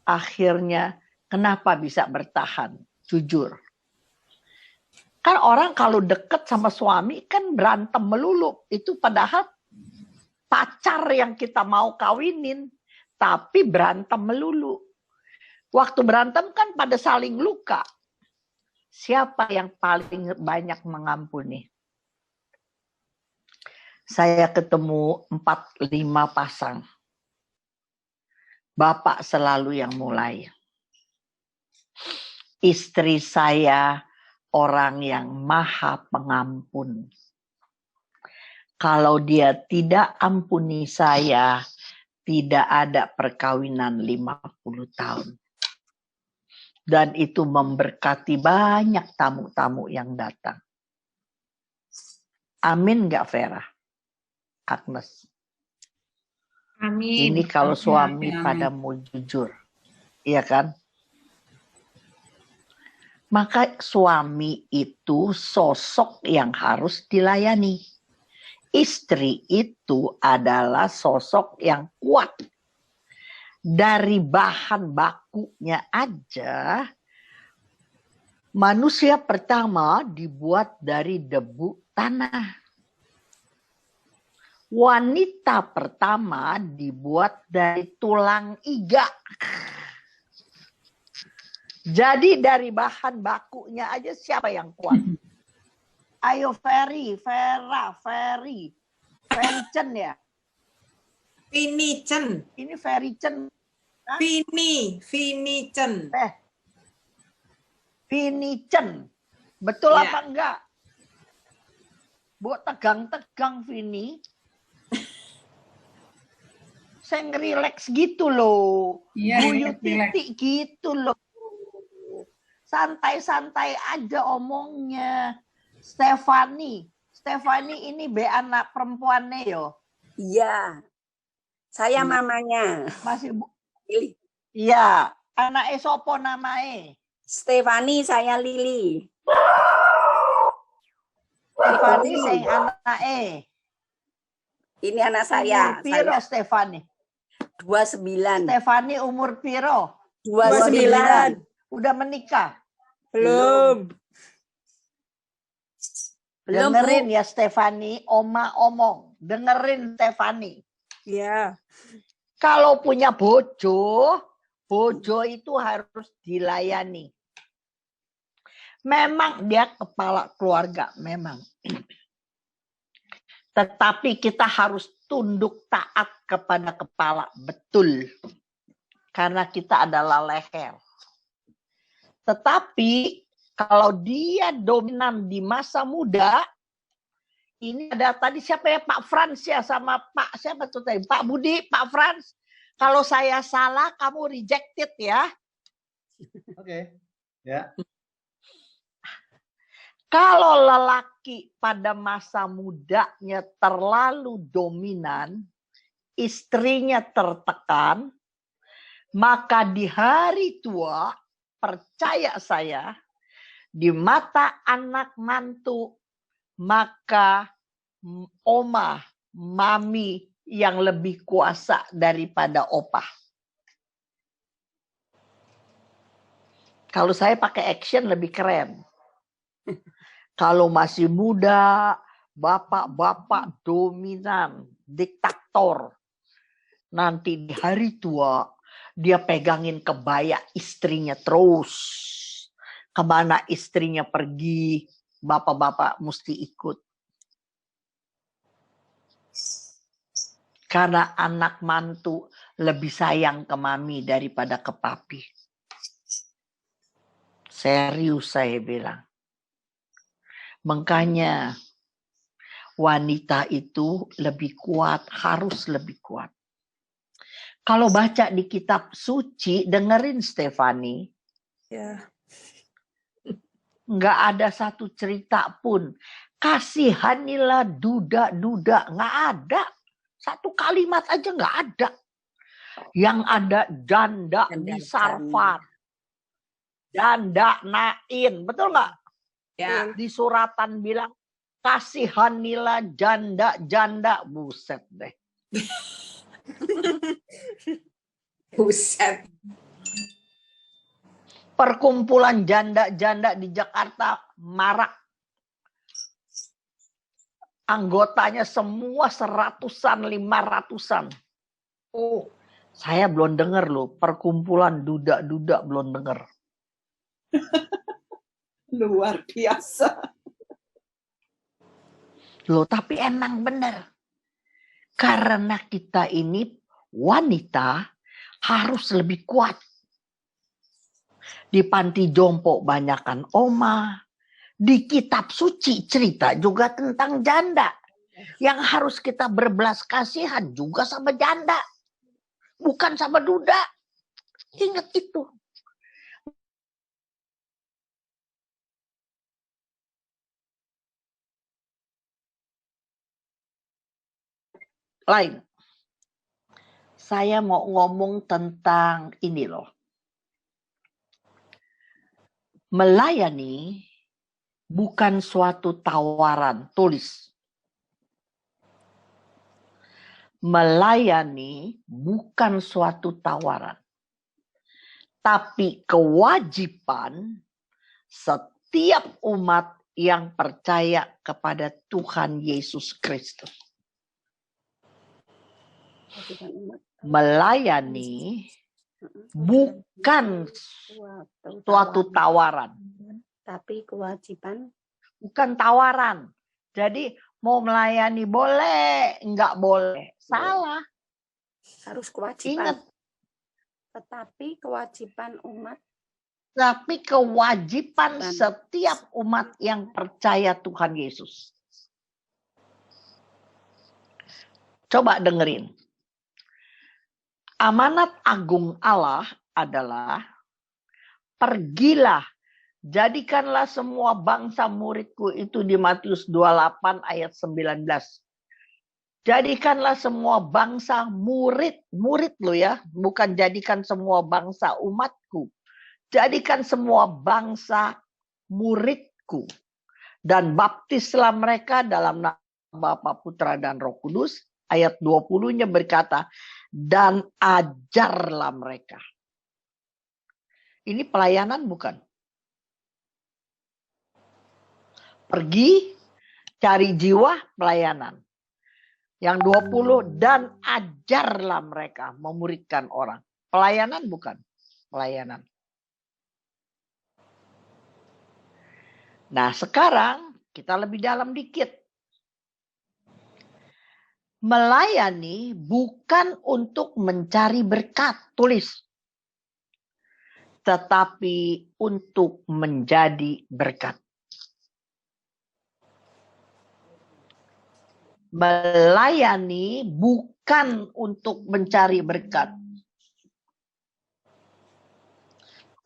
Akhirnya kenapa bisa bertahan? Jujur. Kan orang kalau deket sama suami kan berantem melulu. Itu padahal pacar yang kita mau kawinin. Tapi berantem melulu. Waktu berantem kan pada saling luka. Siapa yang paling banyak mengampuni? Saya ketemu 4-5 pasang. Bapak selalu yang mulai. Istri saya orang yang maha pengampun. Kalau dia tidak ampuni saya, tidak ada perkawinan 50 tahun. Dan itu memberkati banyak tamu-tamu yang datang. Amin nggak Vera? Agnes? Amin. Ini kalau suami Amin. pada mau jujur. Iya kan? Maka suami itu sosok yang harus dilayani. Istri itu adalah sosok yang kuat. Dari bahan bakunya aja, manusia pertama dibuat dari debu tanah. Wanita pertama dibuat dari tulang iga. Jadi dari bahan bakunya aja siapa yang kuat? Ayo Ferry, Vera, Ferry. Ferry Chen ya? Vini Chen. Ini Ferry Chen. Vini Chen. Vini Chen. Betul Ya. apa enggak? Bu tegang-tegang Vini. Saya ngerileks gitu loh. Iya, Buyu relax. titik gitu loh. Santai-santai aja omongnya. Stefani ini be anak perempuannya yo. Iya. Saya mamanya. Masih Lili. iya, anak sopo namae? Stefani, saya Lili. Stefani sing anake. Ini anak saya. Umur piro Stefani? 29. Stefani umur piro? 29. Udah menikah? Belum. Belum, Dengerin Bu. ya Stefani, Oma omong. Dengerin Stefani. Ya. Kalau punya bojo itu harus dilayani. Memang dia kepala keluarga, memang. Tetapi kita harus tunduk taat kepada kepala, betul. Karena kita adalah leher. Tetapi kalau dia dominan di masa muda, ini ada tadi siapa ya, Pak Frans ya, sama Pak siapa tuh tadi, Pak Budi, Pak Frans. Kalau saya salah, kamu rejected ya. Oke. Ya. Kalau lelaki pada masa mudanya terlalu dominan, istrinya tertekan, maka di hari tua, percaya saya, di mata anak mantu, maka oma, mami yang lebih kuasa daripada opah. Kalau saya pakai action lebih keren. Kalau masih muda, bapak-bapak dominan, diktator. Nanti di hari tua, dia pegangin kebaya istrinya terus. Kemana istrinya pergi, bapak-bapak mesti ikut. Karena anak mantu lebih sayang ke mami daripada ke papi. Serius saya bilang. Makanya wanita itu lebih kuat, harus lebih kuat. Kalau baca di kitab suci, dengerin Stefani. Ya. Nggak ada satu cerita pun. Kasihanilah duda-duda. Nggak ada. Satu kalimat aja nggak ada. Yang ada janda di Sarfat. Janda Nain. Betul nggak? Ya. Di suratan bilang, kasihanilah janda-janda. Buset deh. Buset. Perkumpulan janda-janda di Jakarta marak. Anggotanya semua 100-an, 500-an. Oh, saya belum dengar loh. Perkumpulan duda-duda belum dengar. Luar biasa. Loh, tapi emang benar. Karena kita ini wanita harus lebih kuat. Di panti jompo banyakan oma. Di kitab suci cerita juga tentang janda. Yang harus kita berbelas kasihan juga sama janda. bukan sama duda. Ingat itu. Lain. Saya mau ngomong tentang ini loh. Melayani bukan suatu tawaran, tulis. Melayani bukan suatu tawaran, tapi kewajiban setiap umat yang percaya kepada Tuhan Yesus Kristus. Melayani bukan suatu tawaran, tapi kewajiban. Bukan tawaran. Jadi mau melayani boleh, enggak boleh. Salah. Harus kewajiban. Ingat. Tetapi kewajiban umat. Tapi kewajiban setiap umat yang percaya Tuhan Yesus. Coba dengerin. Amanat agung Allah adalah pergilah, jadikanlah semua bangsa muridku, itu di Matius 28 ayat 19. Jadikanlah semua bangsa murid lo ya, bukan jadikan semua bangsa umatku. Jadikan semua bangsa muridku. Dan baptislah mereka dalam nama Bapa, Putra, dan Roh Kudus. Ayat 20-nya berkata, dan ajarlah mereka. Ini pelayanan bukan? Pergi, cari jiwa, pelayanan. Yang 20, dan ajarlah mereka, memuridkan orang. Pelayanan bukan? Pelayanan. Nah, sekarang kita lebih dalam dikit. Melayani bukan untuk mencari berkat, tulis. Tetapi untuk menjadi berkat. Melayani bukan untuk mencari berkat.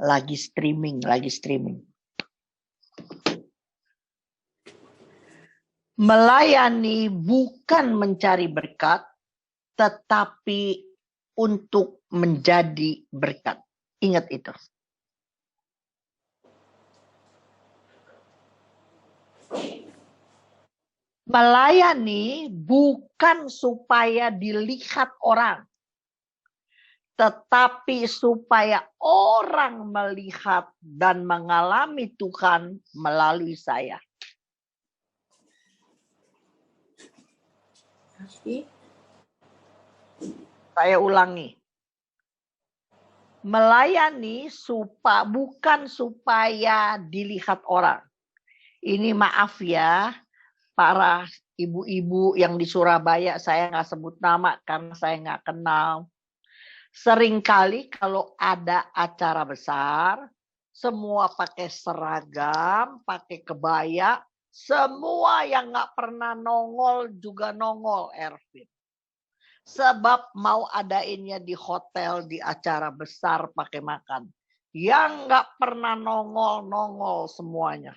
Lagi streaming. Melayani bukan mencari berkat, tetapi untuk menjadi berkat. Ingat itu. Melayani bukan supaya dilihat orang, tetapi supaya orang melihat dan mengalami Tuhan melalui saya. Saya ulangi. Melayani bukan supaya dilihat orang. Ini maaf ya, para ibu-ibu yang di Surabaya, saya nggak sebut nama karena saya nggak kenal. Seringkali kalau ada acara besar, semua pakai seragam, pakai kebaya, semua yang nggak pernah nongol juga nongol, Ervin. Sebab mau adainnya di hotel, di acara besar pakai makan. Yang nggak pernah nongol semuanya.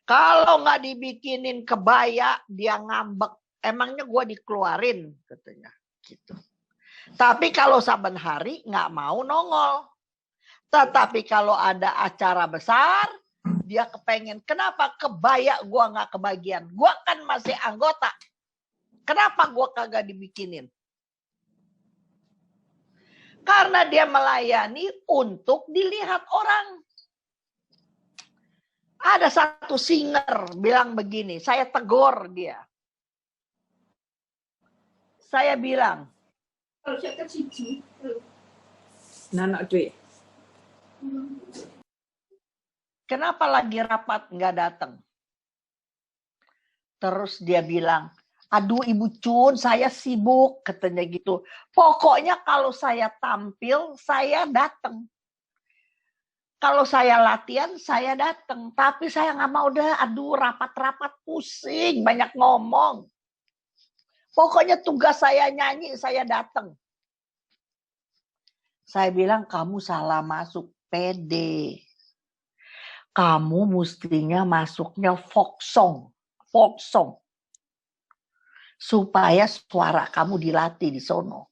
Kalau nggak dibikinin kebaya, dia ngambek. Emangnya gue dikeluarin, katanya. Gitu. Tapi kalau saben hari nggak mau nongol. Tetapi kalau ada acara besar, dia kepengen. Kenapa kebaya gue nggak kebagian? Gue kan masih anggota. Kenapa gue kagak dibikinin? Karena dia melayani untuk dilihat orang. Ada satu singer bilang begini, saya tegur dia. Saya bilang, kenapa lagi rapat nggak datang? Terus dia bilang, aduh Ibu Cun, saya sibuk, katanya gitu. Pokoknya kalau saya tampil, saya datang. Kalau saya latihan, saya datang. Tapi saya nggak mau dah, aduh rapat-rapat pusing, banyak ngomong. Pokoknya tugas saya nyanyi, saya datang. Saya bilang kamu salah masuk PD. Kamu mestinya masuknya folk song. Supaya suara kamu dilatih di sono.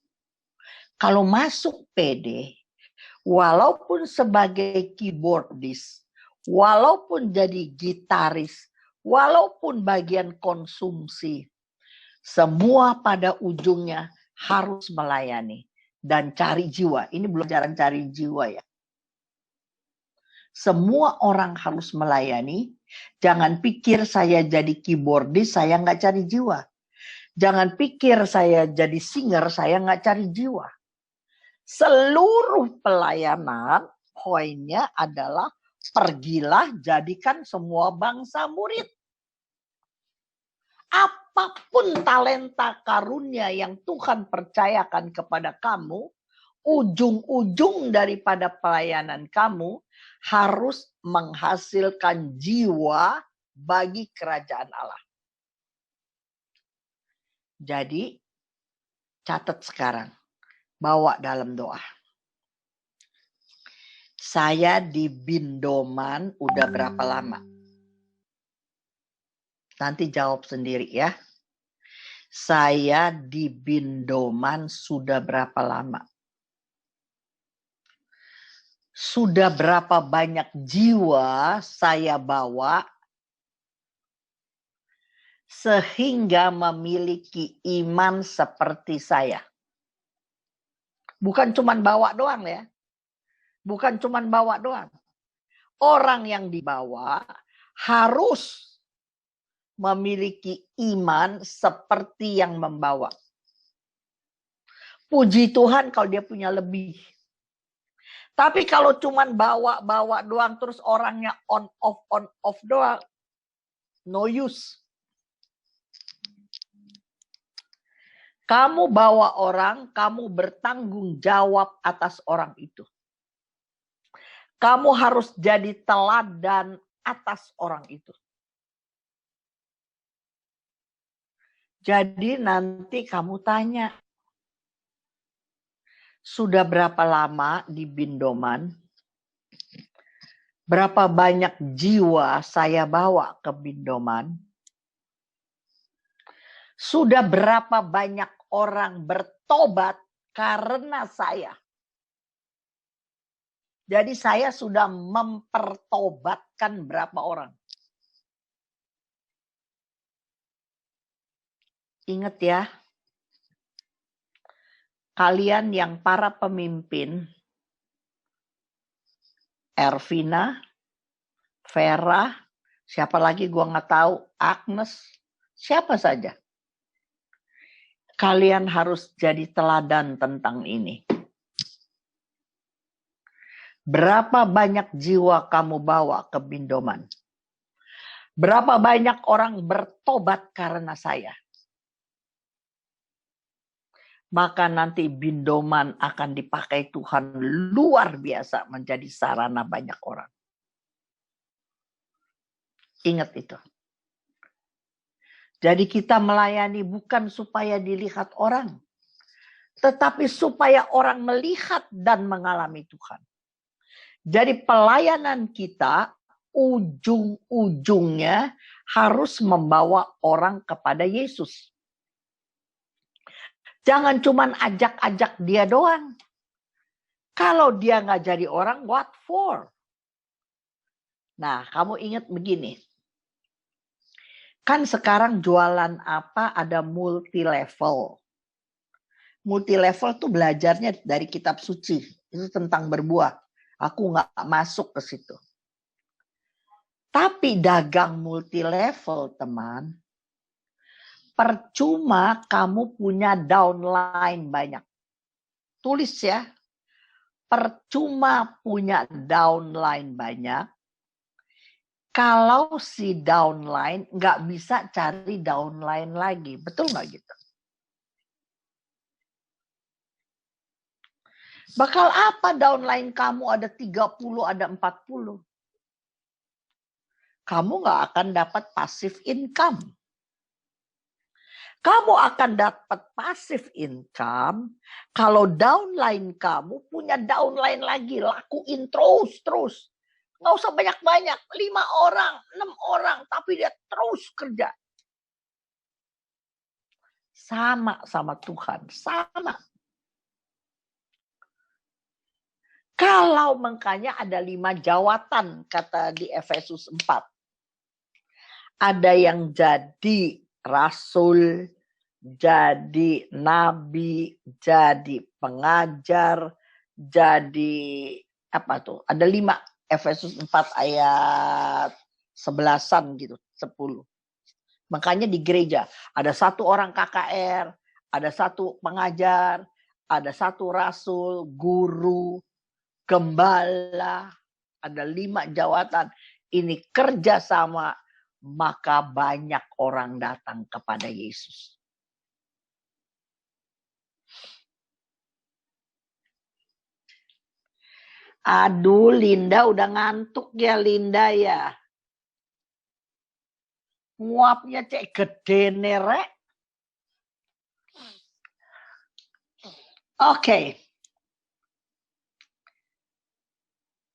Kalau masuk PD, walaupun sebagai keyboardis, walaupun jadi gitaris, walaupun bagian konsumsi, semua pada ujungnya harus melayani dan cari jiwa. Ini belum jarang cari jiwa ya. Semua orang harus melayani. Jangan pikir saya jadi keyboardis, saya nggak cari jiwa. Jangan pikir saya jadi singer, saya nggak cari jiwa. Seluruh pelayanan, poinnya adalah pergilah jadikan semua bangsa murid. Apapun talenta karunia yang Tuhan percayakan kepada kamu, ujung-ujung daripada pelayanan kamu harus menghasilkan jiwa bagi kerajaan Allah. Jadi, catat sekarang. Bawa dalam doa. Saya di Bindoman udah berapa lama? Nanti jawab sendiri ya. Saya di Bindoman sudah berapa lama? Sudah berapa banyak jiwa saya bawa sehingga memiliki iman seperti saya? Bukan cuman bawa doang ya. Bukan cuman bawa doang. Orang yang dibawa harus memiliki iman seperti yang membawa. Puji Tuhan kalau dia punya lebih. Tapi kalau cuman bawa doang terus orangnya on off doang, no use. Kamu bawa orang, kamu bertanggung jawab atas orang itu. Kamu harus jadi teladan atas orang itu. Jadi nanti kamu tanya, sudah berapa lama di Bindoman? Berapa banyak jiwa saya bawa ke Bindoman? Sudah berapa banyak orang bertobat karena saya? Jadi saya sudah mempertobatkan berapa orang? Ingat ya, kalian yang para pemimpin, Ervina, Vera, siapa lagi gua nggak tahu, Agnes, siapa saja. Kalian harus jadi teladan tentang ini. Berapa banyak jiwa kamu bawa ke Bindoman? Berapa banyak orang bertobat karena saya? Maka nanti Bindoman akan dipakai Tuhan luar biasa menjadi sarana banyak orang. Ingat itu. Jadi kita melayani bukan supaya dilihat orang, tetapi supaya orang melihat dan mengalami Tuhan. Jadi pelayanan kita ujung-ujungnya harus membawa orang kepada Yesus. Jangan cuman ajak-ajak dia doang. Kalau dia nggak jadi orang, what for? Nah, kamu ingat begini. Kan sekarang jualan apa ada multi level. Multi level tuh belajarnya dari kitab suci. Itu tentang berbuah. Aku nggak masuk ke situ. Tapi dagang multi level, teman. Percuma kamu punya downline banyak. Tulis ya. Percuma punya downline banyak. Kalau si downline nggak bisa cari downline lagi. Betul nggak gitu? Bakal apa downline kamu ada 30, ada 40? Kamu nggak akan dapat passive income. Kamu akan dapat passive income kalau downline kamu punya downline lagi. Lakuin terus. Nggak usah banyak-banyak. 5 orang, 6 orang. Tapi dia terus kerja. Sama Tuhan. Sama. Kalau makanya ada 5 jawatan, kata di Efesus 4. Ada yang jadi rasul, jadi nabi, jadi pengajar, jadi apa tuh? Ada 5, Efesus 4 ayat 11-an gitu, 10. Makanya di gereja ada 1 orang KKR, ada 1 pengajar, ada 1 rasul, guru, gembala, ada 5 jawatan. Ini kerjasama, maka banyak orang datang kepada Yesus. Aduh, Linda udah ngantuk ya, Linda ya. Nguapnya cek gede nerek. Oke.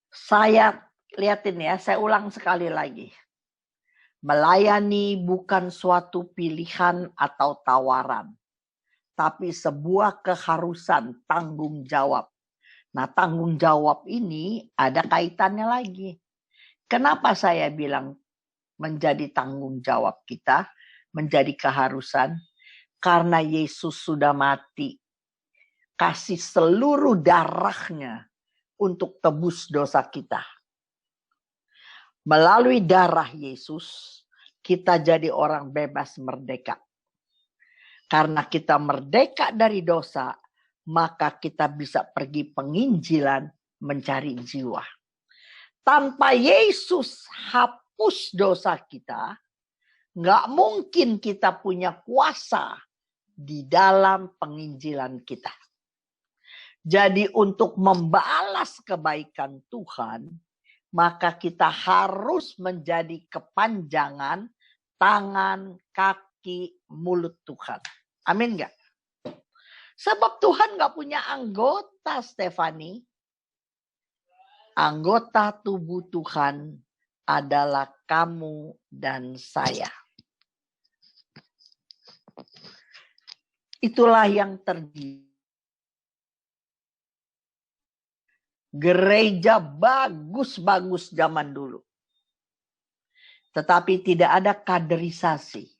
Saya lihatin ya, saya ulang sekali lagi. Melayani bukan suatu pilihan atau tawaran, tapi sebuah keharusan, tanggung jawab. Nah, tanggung jawab ini ada kaitannya lagi. Kenapa saya bilang menjadi tanggung jawab kita, menjadi keharusan? Karena Yesus sudah mati, kasih seluruh darahnya untuk tebus dosa kita. Melalui darah Yesus, kita jadi orang bebas merdeka. Karena kita merdeka dari dosa, maka kita bisa pergi penginjilan mencari jiwa. Tanpa Yesus hapus dosa kita, nggak mungkin kita punya kuasa di dalam penginjilan kita. Jadi untuk membalas kebaikan Tuhan, maka kita harus menjadi kepanjangan tangan, kaki, mulut Tuhan. Amin nggak? Sebab Tuhan nggak punya anggota, Stefani. Anggota tubuh Tuhan adalah kamu dan saya. Itulah yang terjadi. Gereja bagus-bagus zaman dulu. Tetapi tidak ada kaderisasi.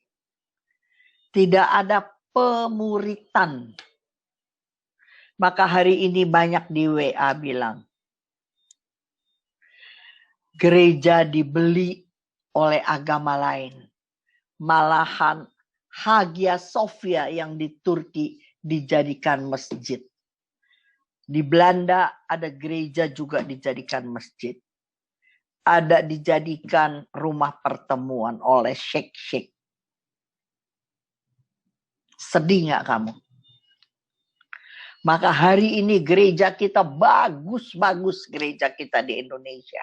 Tidak ada pemuritan. Maka hari ini banyak di WA bilang, gereja dibeli oleh agama lain. Malahan Hagia Sophia yang di Turki dijadikan masjid. Di Belanda ada gereja juga dijadikan masjid. Ada dijadikan rumah pertemuan oleh syekh-syekh. Sedih nggak kamu? Maka hari ini gereja kita bagus-bagus, gereja kita di Indonesia.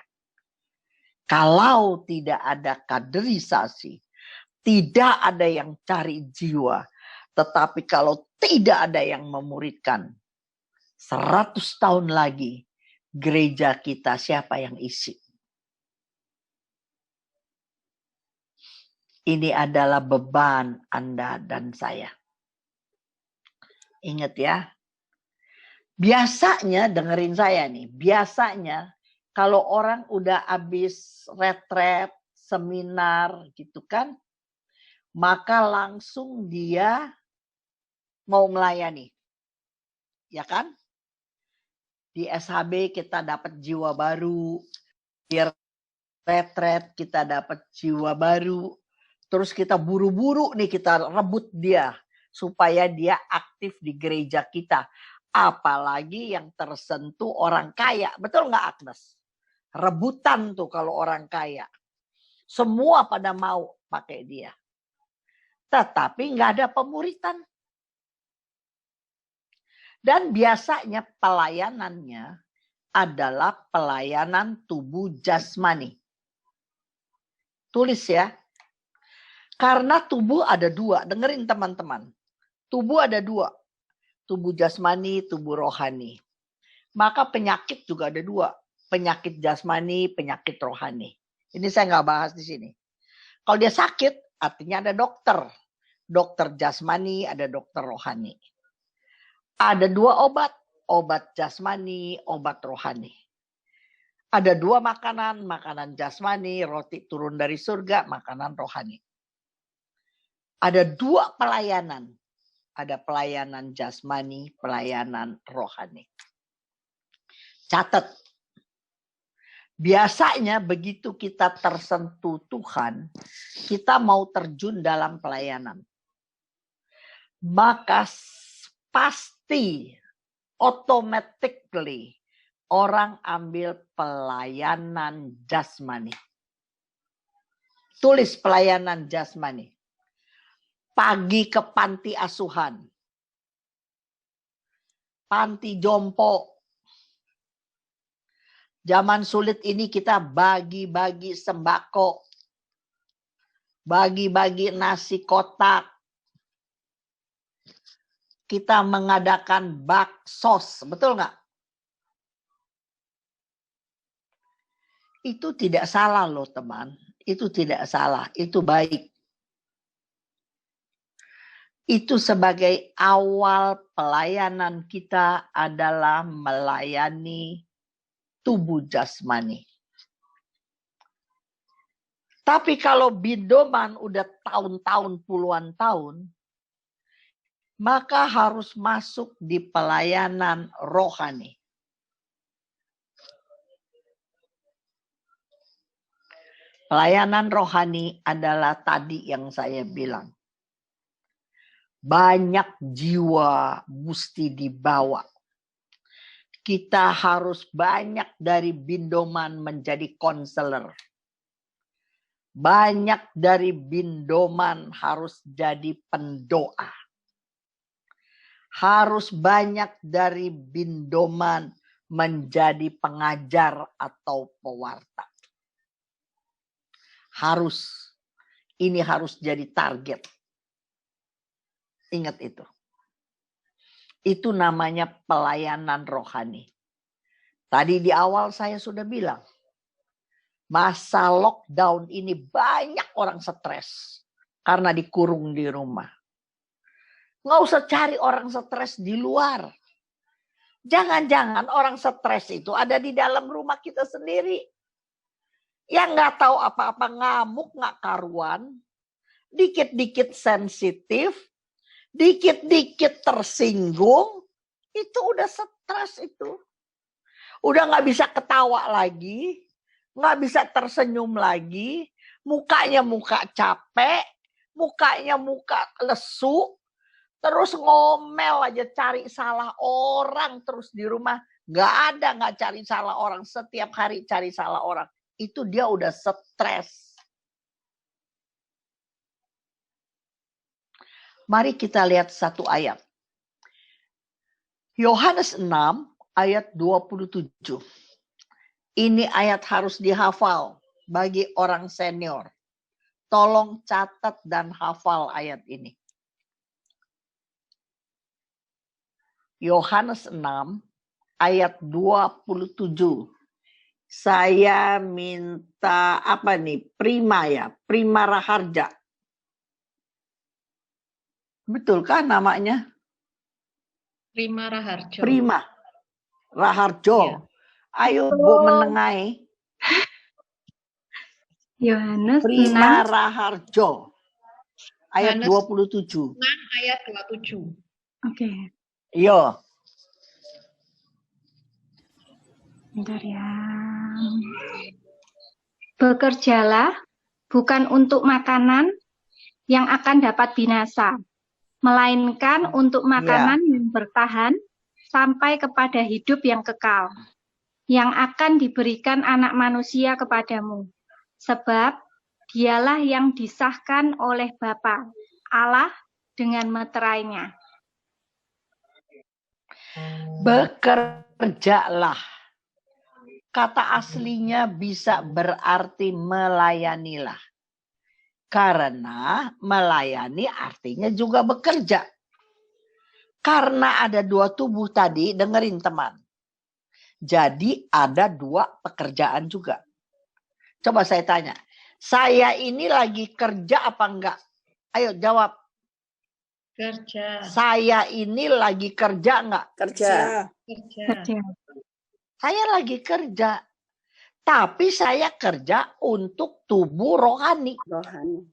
Kalau tidak ada kaderisasi, tidak ada yang cari jiwa. Tetapi kalau tidak ada yang memuridkan, 100 tahun lagi gereja kita siapa yang isi? Ini adalah beban Anda dan saya. Ingat ya. Biasanya dengerin saya nih, biasanya kalau orang udah habis retret, seminar gitu kan, maka langsung dia mau melayani. Ya kan? Di SHB kita dapat jiwa baru, di retret kita dapat jiwa baru, terus kita buru-buru nih kita rebut dia supaya dia aktif di gereja kita. Apalagi yang tersentuh orang kaya. Betul nggak Agnes? Rebutan tuh kalau orang kaya. Semua pada mau pakai dia. Tetapi nggak ada pemuritan. Dan biasanya pelayanannya adalah pelayanan tubuh jasmani. Tulis ya. Karena tubuh ada dua. Dengerin teman-teman. Tubuh ada dua. Tubuh jasmani, tubuh rohani. Maka penyakit juga ada dua. Penyakit jasmani, penyakit rohani. Ini saya nggak bahas di sini. Kalau dia sakit, artinya ada dokter. Dokter jasmani, ada dokter rohani. Ada dua obat. Obat jasmani, obat rohani. Ada dua makanan. Makanan jasmani, roti turun dari surga, makanan rohani. Ada dua pelayanan. Ada pelayanan jasmani, pelayanan rohani. Catat. Biasanya begitu kita tersentuh Tuhan, kita mau terjun dalam pelayanan. Maka pasti, automatically, orang ambil pelayanan jasmani. Tulis pelayanan jasmani. Pagi ke panti asuhan. Panti jompo. Zaman sulit ini kita bagi-bagi sembako. Bagi-bagi nasi kotak. Kita mengadakan baksos. Betul nggak? Itu tidak salah loh teman. Itu tidak salah. Itu baik. Itu sebagai awal pelayanan kita adalah melayani tubuh jasmani. Tapi kalau bidoman udah tahun-tahun, puluhan tahun, maka harus masuk di pelayanan rohani. Pelayanan rohani adalah tadi yang saya bilang. Banyak jiwa mesti dibawa. Kita harus banyak dari bindoman menjadi konselor. Banyak dari bindoman harus jadi pendoa. Harus banyak dari bindoman menjadi pengajar atau pewarta. Harus. Ini harus jadi target. Ingat itu. Itu namanya pelayanan rohani. Tadi di awal saya sudah bilang. Masa lockdown ini banyak orang stres. Karena dikurung di rumah. Nggak usah cari orang stres di luar. Jangan-jangan orang stres itu ada di dalam rumah kita sendiri. Yang nggak tahu apa-apa, ngamuk, nggak karuan. Dikit-dikit sensitif. Dikit-dikit tersinggung, itu udah stres itu. Udah nggak bisa ketawa lagi, nggak bisa tersenyum lagi, mukanya muka capek, mukanya muka lesu, terus ngomel aja cari salah orang terus di rumah. Nggak cari salah orang, setiap hari cari salah orang. Itu dia udah stres. Mari kita lihat satu ayat. Yohanes 6 ayat 27. Ini ayat harus dihafal bagi orang senior. Tolong catat dan hafal ayat ini. Yohanes 6 ayat 27. Saya minta apa nih? Prima ya, Prima Raharja. Betul kan namanya? Prima Raharjo. Prima Raharjo. Iya. Ayo Bu menengai. Yohanes Prima 6 Raharjo. Ayat Yohanes 27. 6 ayat 27. Oke, Yo. bentar ya. Bekerjalah bukan untuk makanan yang akan dapat binasa, melainkan untuk makanan yang bertahan sampai kepada hidup yang kekal, yang akan diberikan anak manusia kepadamu. Sebab dialah yang disahkan oleh Bapa Allah dengan meterainya. Bekerjalah. Kata aslinya bisa berarti melayanilah. Karena melayani artinya juga bekerja. Karena ada dua tubuh tadi, dengerin teman. Jadi ada dua pekerjaan juga. Coba saya tanya, saya ini lagi kerja apa enggak? Ayo jawab. Kerja. Saya ini lagi kerja enggak? Kerja. Kerja. Saya lagi kerja. Tapi saya kerja untuk tubuh rohani. Rohani.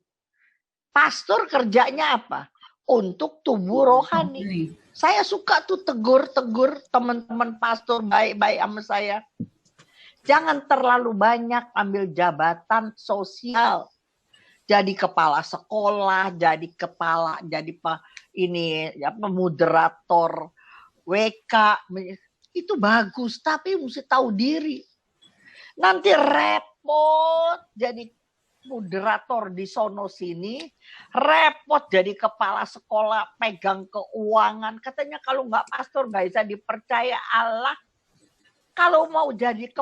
Pastor kerjanya apa? Untuk tubuh rohani. Saya suka tuh tegur-tegur teman-teman pastor baik-baik sama saya. Jangan terlalu banyak ambil jabatan sosial. Jadi kepala sekolah, jadi moderator WK. Itu bagus, tapi mesti tahu diri. Nanti repot jadi moderator di sono sini, repot jadi kepala sekolah, pegang keuangan. Katanya kalau nggak pastor nggak bisa dipercaya Allah. Kalau mau jadi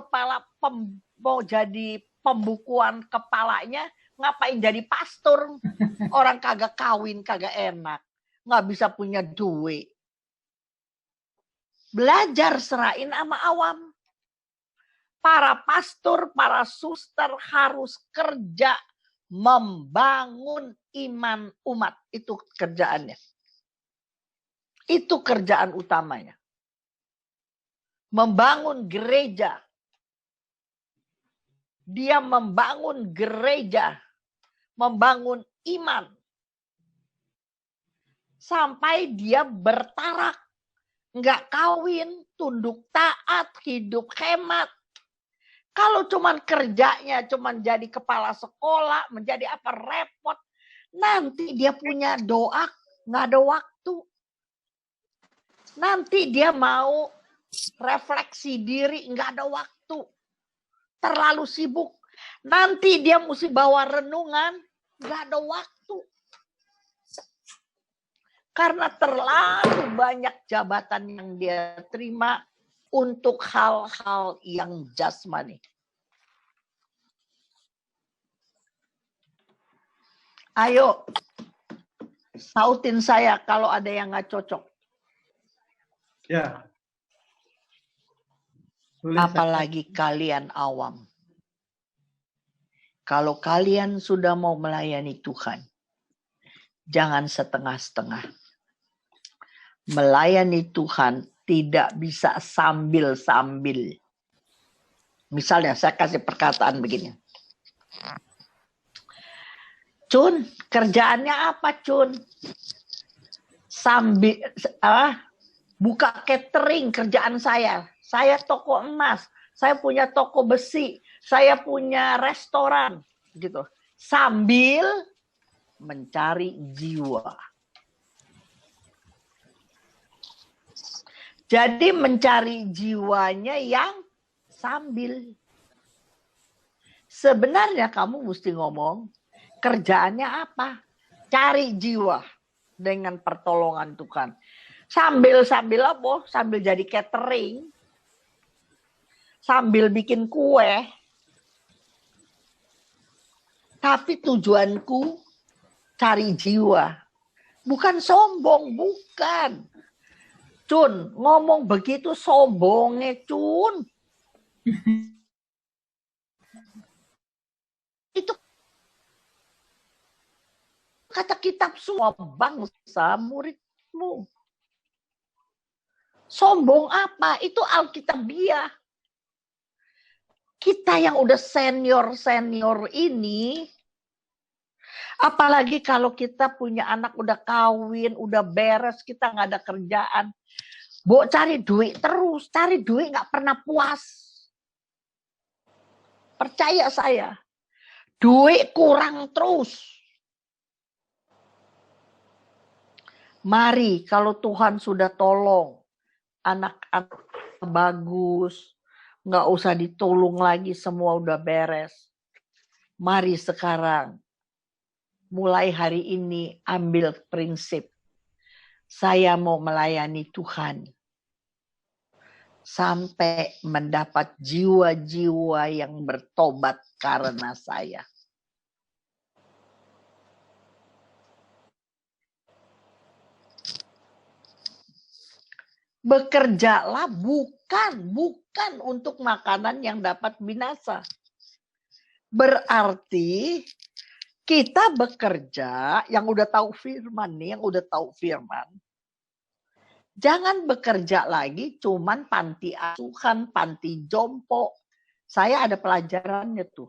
mau jadi pembukuan kepalanya, ngapain jadi pastor? Orang kagak kawin, kagak enak, nggak bisa punya duit. Belajar serain sama awam. Para pastor, para suster harus kerja membangun iman umat. Itu kerjaannya. Itu kerjaan utamanya. Membangun gereja. Dia membangun gereja. Membangun iman. Sampai dia bertarak. Nggak kawin, tunduk taat, hidup hemat. Kalau cuman kerjanya cuman jadi kepala sekolah, menjadi apa repot. Nanti dia punya doa, nggak ada waktu. Nanti dia mau refleksi diri, nggak ada waktu. Terlalu sibuk. Nanti dia mesti bawa renungan, nggak ada waktu. Karena terlalu banyak jabatan yang dia terima untuk hal-hal yang jasmani. Ayo, sautin saya kalau ada yang nggak cocok. Ya. Apalagi kalian awam. Kalau kalian sudah mau melayani Tuhan, jangan setengah-setengah. Melayani Tuhan tidak bisa sambil-sambil. Misalnya saya kasih perkataan begini. Cun, kerjaannya apa Cun? Sambil buka catering kerjaan saya. Saya toko emas, saya punya toko besi, saya punya restoran gitu. Sambil mencari jiwa. Jadi mencari jiwanya yang sambil. Sebenarnya kamu mesti ngomong, kerjaannya apa? Cari jiwa dengan pertolongan Tuhan. Sambil apa? Sambil jadi catering. Sambil bikin kue. Tapi tujuanku cari jiwa. Bukan sombong, bukan. Cun, ngomong begitu sombongnya, Cun. Itu kata kitab semua bangsa muridmu. Sombong apa? Itu Alkitabiah. Kita yang udah senior-senior ini, apalagi kalau kita punya anak udah kawin, udah beres, kita nggak ada kerjaan. Cari duit terus, cari duit nggak pernah puas. Percaya saya, duit kurang terus. Mari kalau Tuhan sudah tolong, anak-anak bagus, nggak usah ditolong lagi, semua udah beres. Mari sekarang, mulai hari ini ambil prinsip. Saya mau melayani Tuhan. Sampai mendapat jiwa-jiwa yang bertobat karena saya. Bekerjalah bukan untuk makanan yang dapat binasa. Berarti kita bekerja, yang udah tahu firman nih, yang udah tahu firman. Jangan bekerja lagi cuman panti asuhan, panti jompo. Saya ada pelajarannya tuh.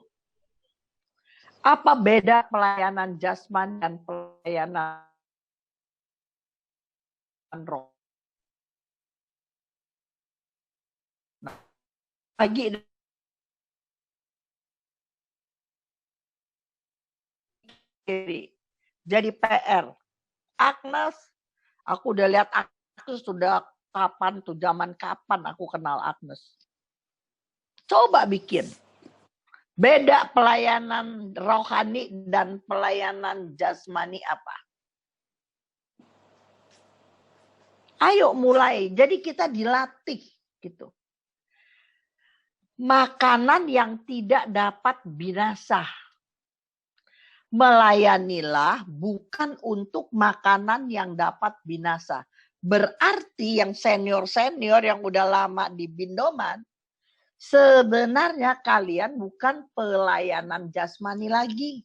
Apa beda pelayanan jasmani dan pelayanan roh? Lagi jadi PR. Agnes, aku udah lihat Agnes sudah kapan tuh, zaman kapan aku kenal Agnes. Coba bikin. Beda pelayanan rohani dan pelayanan jasmani apa? Ayo mulai. Jadi kita dilatih gitu. Makanan yang tidak dapat binasa. Melayanilah bukan untuk makanan yang dapat binasa. Berarti yang senior-senior yang udah lama di Bindoman, sebenarnya kalian bukan pelayanan jasmani lagi.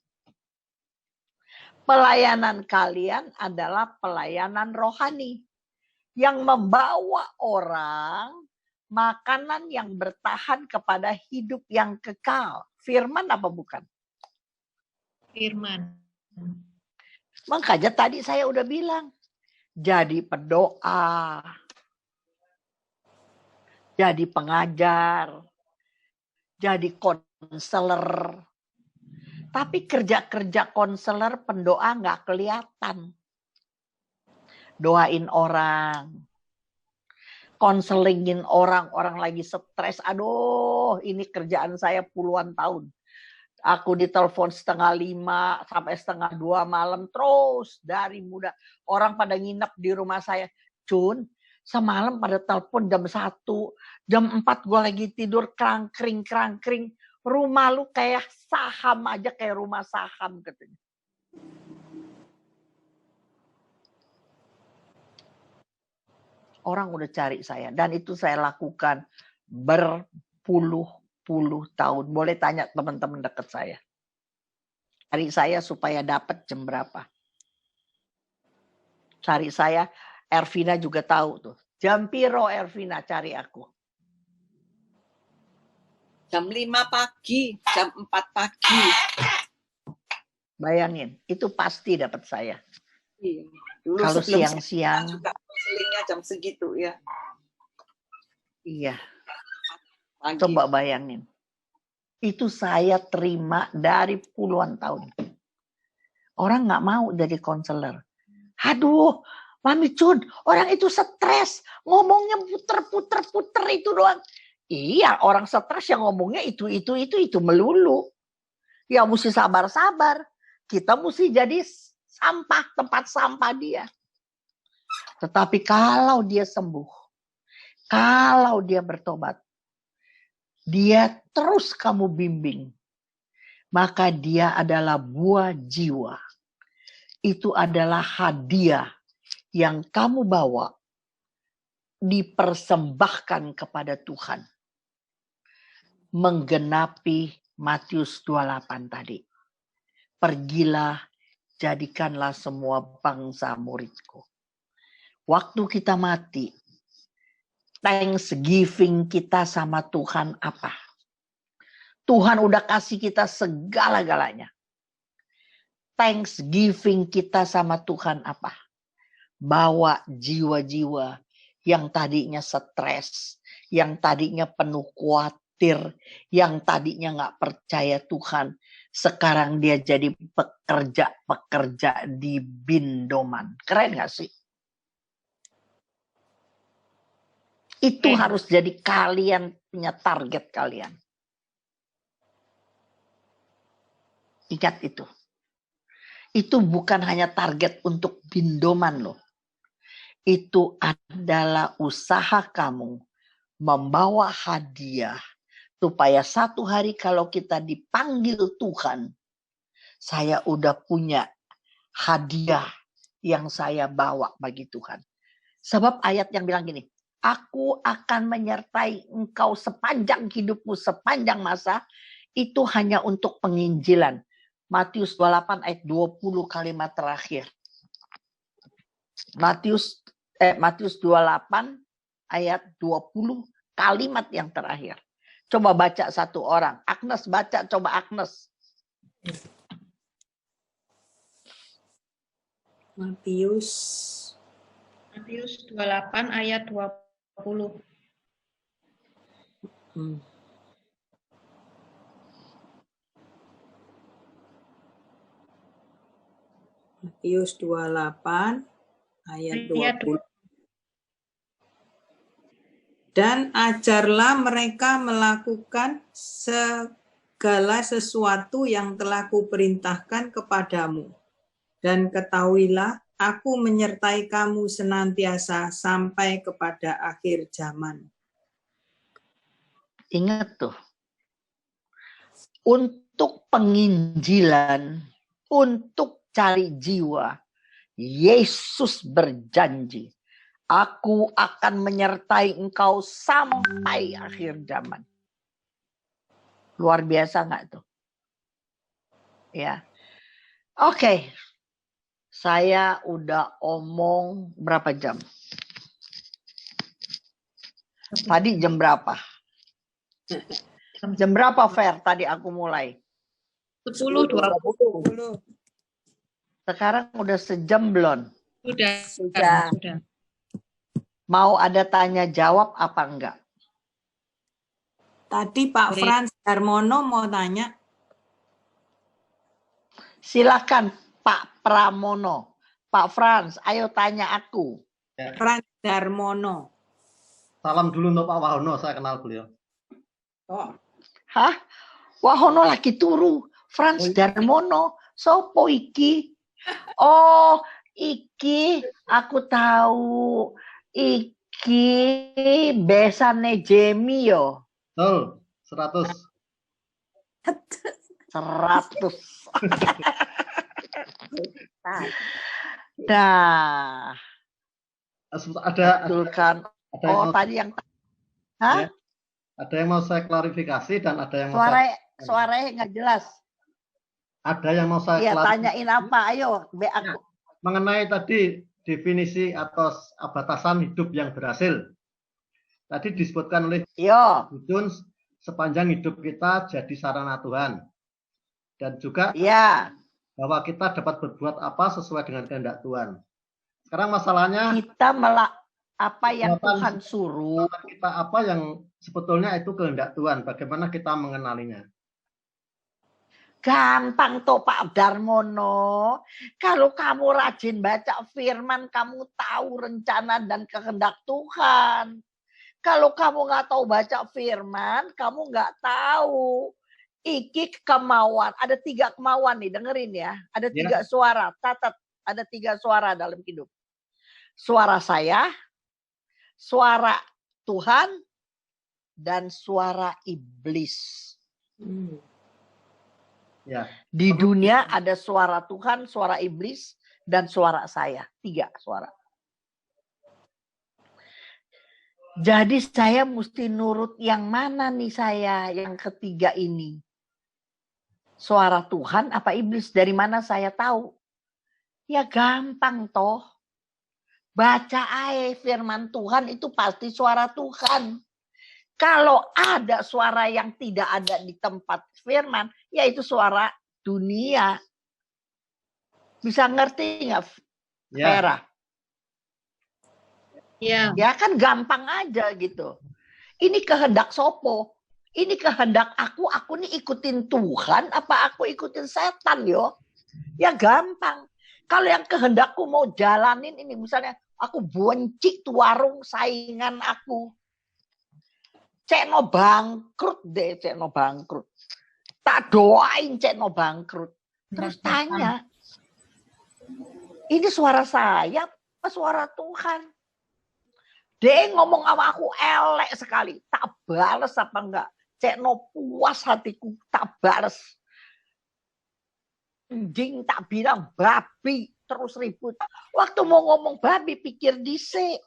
Pelayanan kalian adalah pelayanan rohani. Yang membawa orang makanan yang bertahan kepada hidup yang kekal. Firman apa bukan? Firman. Makanya tadi saya udah bilang, jadi pendoa, jadi pengajar, jadi konselor. Tapi kerja-kerja konselor, pendoa nggak kelihatan. Doain orang, konselingin orang, orang lagi stres. Aduh, ini kerjaan saya puluhan tahun. Aku ditelepon 4:30 sampai 1:30 malam terus dari muda. Orang pada nginep di rumah saya. Cun, semalam pada telepon jam 1, jam 4 gue lagi tidur krangkring. Rumah lu kayak saham aja, kayak rumah saham katanya. Orang udah cari saya. Dan itu saya lakukan berpuluh-puluh tahun. Boleh tanya teman-teman dekat saya. Cari saya supaya dapat jam berapa. Cari saya, Ervina juga tahu tuh. Jam piro Ervina cari aku. Jam 5 pagi, jam 4 pagi. Bayangin, itu pasti dapat saya. Iya. Dulu Kalau sebelum siang-siang juga konselingnya jam segitu ya. Iya. Pagi. Coba bayangin. Itu saya terima dari puluhan tahun. Orang nggak mau jadi konselor. Aduh, Mami Cun, orang itu stres. Ngomongnya puter itu doang. Iya, orang stres yang ngomongnya itu melulu. Ya mesti sabar-sabar. Kita mesti jadi sampah, tempat sampah dia. Tetapi kalau dia sembuh, kalau dia bertobat, dia terus kamu bimbing, maka dia adalah buah jiwa. Itu adalah hadiah yang kamu bawa, dipersembahkan kepada Tuhan. Menggenapi Matius 28 tadi. Pergilah, jadikanlah semua bangsa muridku. Waktu kita mati, thanksgiving kita sama Tuhan apa? Tuhan udah kasih kita segala-galanya. Thanksgiving kita sama Tuhan apa? Bawa jiwa-jiwa yang tadinya stres, yang tadinya penuh khawatir, yang tadinya nggak percaya Tuhan. Sekarang dia jadi pekerja-pekerja di Bindoman. Keren nggak sih? Itu harus jadi kalian punya target kalian. Ingat itu. Itu bukan hanya target untuk Bindoman loh. Itu adalah usaha kamu membawa hadiah. Supaya satu hari kalau kita dipanggil Tuhan, saya udah punya hadiah yang saya bawa bagi Tuhan. Sebab ayat yang bilang gini, Aku akan menyertai engkau sepanjang hidupmu, sepanjang masa. Itu hanya untuk penginjilan. Matius 28 ayat 20 kalimat terakhir. Matius 28 ayat 20 kalimat yang terakhir. Coba baca satu orang. Agnes baca, coba Agnes. Matius 28 ayat 20. Matius 28 ayat 20. Dan ajarlah mereka melakukan segala sesuatu yang telah kuperintahkan kepadamu. Dan ketahuilah, aku menyertai kamu senantiasa sampai kepada akhir zaman. Ingat tuh. Untuk penginjilan, untuk cari jiwa, Yesus berjanji, aku akan menyertai engkau sampai akhir zaman. Luar biasa nggak tuh? Ya. Oke. Saya udah omong berapa jam? Tadi jam berapa? Jam berapa, Fer? Tadi aku mulai. 10:20. Sekarang udah sejam belum? Sudah. Mau ada tanya jawab apa enggak? Tadi Pak Frans Darmono mau tanya. Silakan Pak Pramono. Pak Frans, ayo tanya aku. Ya. Frans Darmono. Salam dulu untuk Pak Wahono, saya kenal beliau. Oh. Hah? Wahono lagi turu. Frans Darmono. Sopo iki? Oh, iki aku tahu. Iki besane Jemi yo. Betul, 100. 100. Nah, betul kan? Tadi yang hah? Ya, ada yang mau saya klarifikasi dan ada yang suaranya nggak jelas. Ada yang mau saya Iya, klarifikasi. tanyain apa? Ayo, aku. Mengenai tadi definisi atau batasan hidup yang berhasil. Tadi disebutkan oleh Jun, sepanjang hidup kita jadi sarana Tuhan. Dan juga bahwa kita dapat berbuat apa sesuai dengan kehendak Tuhan. Sekarang masalahnya kita apa yang Tuhan suruh. Kita apa yang sebetulnya itu kehendak Tuhan. Bagaimana kita mengenalinya? Gampang toh Pak Darmono. Kalau kamu rajin baca firman, kamu tahu rencana dan kehendak Tuhan. Kalau kamu nggak tahu baca firman, kamu nggak tahu. Iki kemauan, ada 3 kemauan nih, dengerin ya. Ada 3 suara, catat. Ada 3 suara dalam hidup. Suara saya, suara Tuhan, dan suara iblis. Ya. Di dunia ada suara Tuhan, suara iblis, dan suara saya. 3 suara. Jadi saya mesti nurut yang mana nih saya, yang ketiga ini? Suara Tuhan apa iblis? Dari mana saya tahu? Ya gampang toh. Baca aja firman Tuhan itu pasti suara Tuhan. Kalau ada suara yang tidak ada di tempat firman, yaitu suara dunia. Bisa ngerti nggak, Vera? Ya. Ya kan gampang aja gitu. Ini kehendak sopo? Ini kehendak aku nih ikutin Tuhan apa aku ikutin setan yo? Ya gampang. Kalau yang kehendakku mau jalanin ini misalnya aku benci tuh warung saingan aku. Cekno bangkrut deh, cekno bangkrut. Tak doain cekno bangkrut. Terus tanya, ini suara saya apa suara Tuhan? Dia ngomong sama aku elek sekali. Tak balas apa enggak? Cekno puas hatiku, tak balas. Anjing tak bilang babi, terus ribut. Waktu mau ngomong babi pikir dhisik.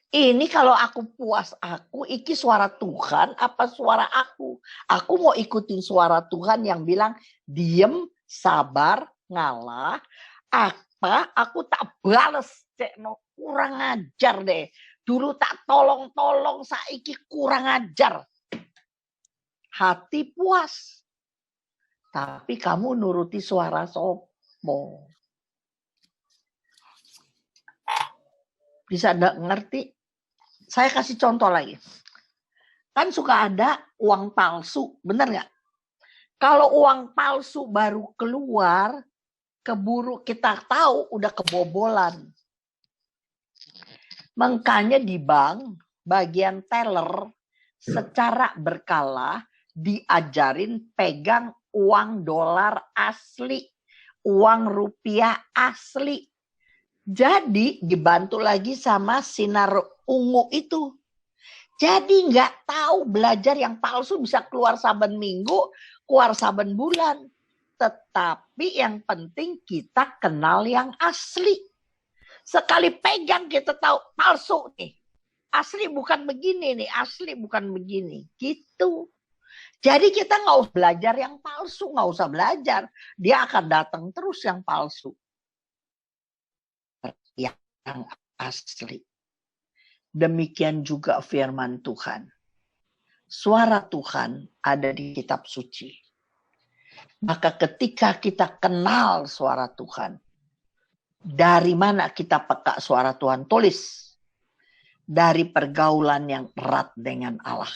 Ini kalau aku puas aku, iki suara Tuhan apa suara aku? Aku mau ikutin suara Tuhan yang bilang diem, sabar, ngalah. Apa aku tak bales, cek no kurang ajar deh. Dulu tak tolong-tolong, saiki kurang ajar. Hati puas. Tapi kamu nuruti suara sopo. Bisa nggak ngerti? Saya kasih contoh lagi. Kan suka ada uang palsu, benar nggak? Kalau uang palsu baru keluar, keburu kita tahu udah kebobolan. Makanya di bank, bagian teller secara berkala diajarin pegang uang dolar asli, uang rupiah asli. Jadi dibantu lagi sama sinar ungu itu. Jadi nggak tahu belajar yang palsu bisa keluar saben minggu, keluar saben bulan. Tetapi yang penting kita kenal yang asli. Sekali pegang kita tahu palsu nih. Asli bukan begini nih, asli bukan begini. Gitu. Jadi kita nggak usah belajar yang palsu, nggak usah belajar. Dia akan datang terus yang palsu. Yang asli. Demikian juga firman Tuhan. Suara Tuhan ada di kitab suci. Maka ketika kita kenal suara Tuhan, dari mana kita peka suara Tuhan? Tulis. Dari pergaulan yang erat dengan Allah.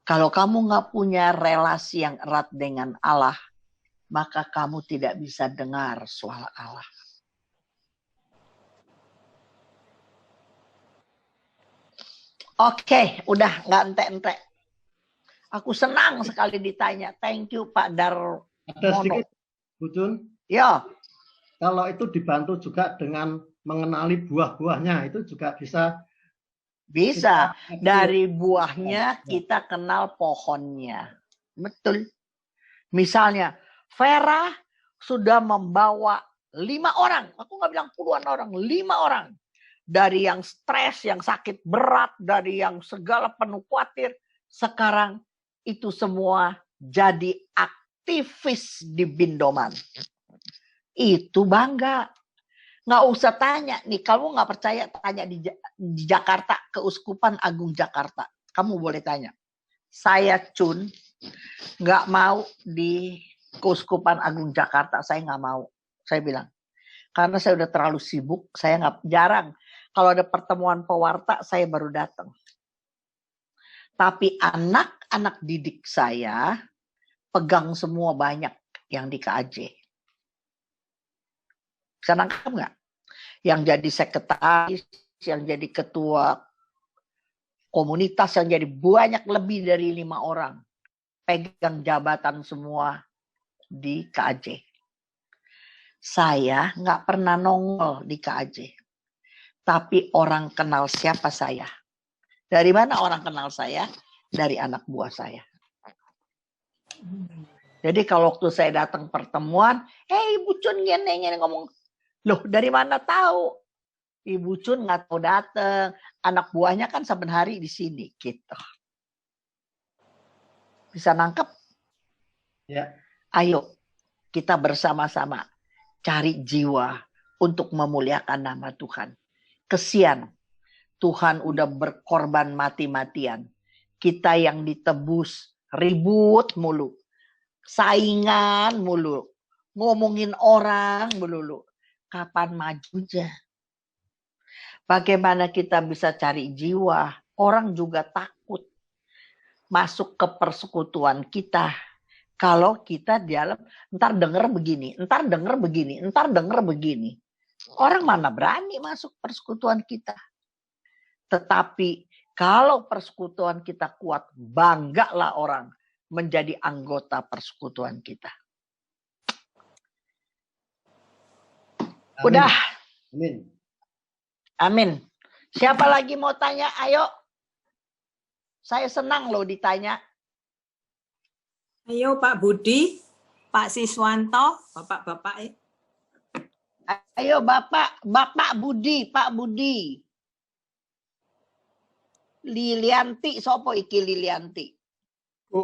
Kalau kamu nggak punya relasi yang erat dengan Allah, maka kamu tidak bisa dengar suara Allah. Oke, udah nggak ente-ente. Aku senang sekali ditanya. Thank you Pak Darmono. Ada sedikit, Bu Jun. Ya. Kalau itu dibantu juga dengan mengenali buah-buahnya, itu juga bisa. Bisa. Dari buahnya kita kenal pohonnya. Betul. Misalnya, Vera sudah membawa 5 orang. Aku nggak bilang puluhan orang, 5 orang. Dari yang stres, yang sakit berat, dari yang segala penuh khawatir. Sekarang itu semua jadi aktivis di Bindoman. Itu bangga. Nggak usah tanya. Nih, kamu nggak percaya, tanya di Jakarta, Keuskupan Agung Jakarta. Kamu boleh tanya. Saya Cun, nggak mau di Keuskupan Agung Jakarta. Saya nggak mau. Saya bilang. Karena saya udah terlalu sibuk, saya nggak jarang. Kalau ada pertemuan pewarta, saya baru datang. Tapi anak-anak didik saya pegang semua banyak yang di KAJ. Bisa nangkap nggak? Yang jadi sekretaris, yang jadi ketua komunitas, yang jadi banyak lebih dari 5 orang. Pegang jabatan semua di KAJ. Saya nggak pernah nongol di KAJ. Tapi orang kenal siapa saya. Dari mana orang kenal saya? Dari anak buah saya. Jadi kalau waktu saya datang pertemuan, Ibu Cun gini ngomong, loh dari mana tahu? Ibu Cun nggak tahu datang. Anak buahnya kan saben hari di sini. Gitu. Bisa nangkep? Ya. Ayo kita bersama-sama cari jiwa untuk memuliakan nama Tuhan. Kesian, Tuhan udah berkorban mati-matian. Kita yang ditebus, ribut mulu. Saingan mulu. Ngomongin orang melulu. Kapan majunya? Bagaimana kita bisa cari jiwa? Orang juga takut masuk ke persekutuan kita. Kalau kita di dalam, ntar denger begini, ntar denger begini, ntar denger begini. Orang mana berani masuk persekutuan kita. Tetapi kalau persekutuan kita kuat, banggalah orang menjadi anggota persekutuan kita. Amin. Udah. Amin. Amin. Siapa lagi mau tanya? Ayo. Saya senang loh ditanya. Ayo Pak Budi, Pak Siswanto, Bapak-bapak. Ayo Bapak Budi, Pak Budi. Lilianti, sopo iki Lilianti? Bu.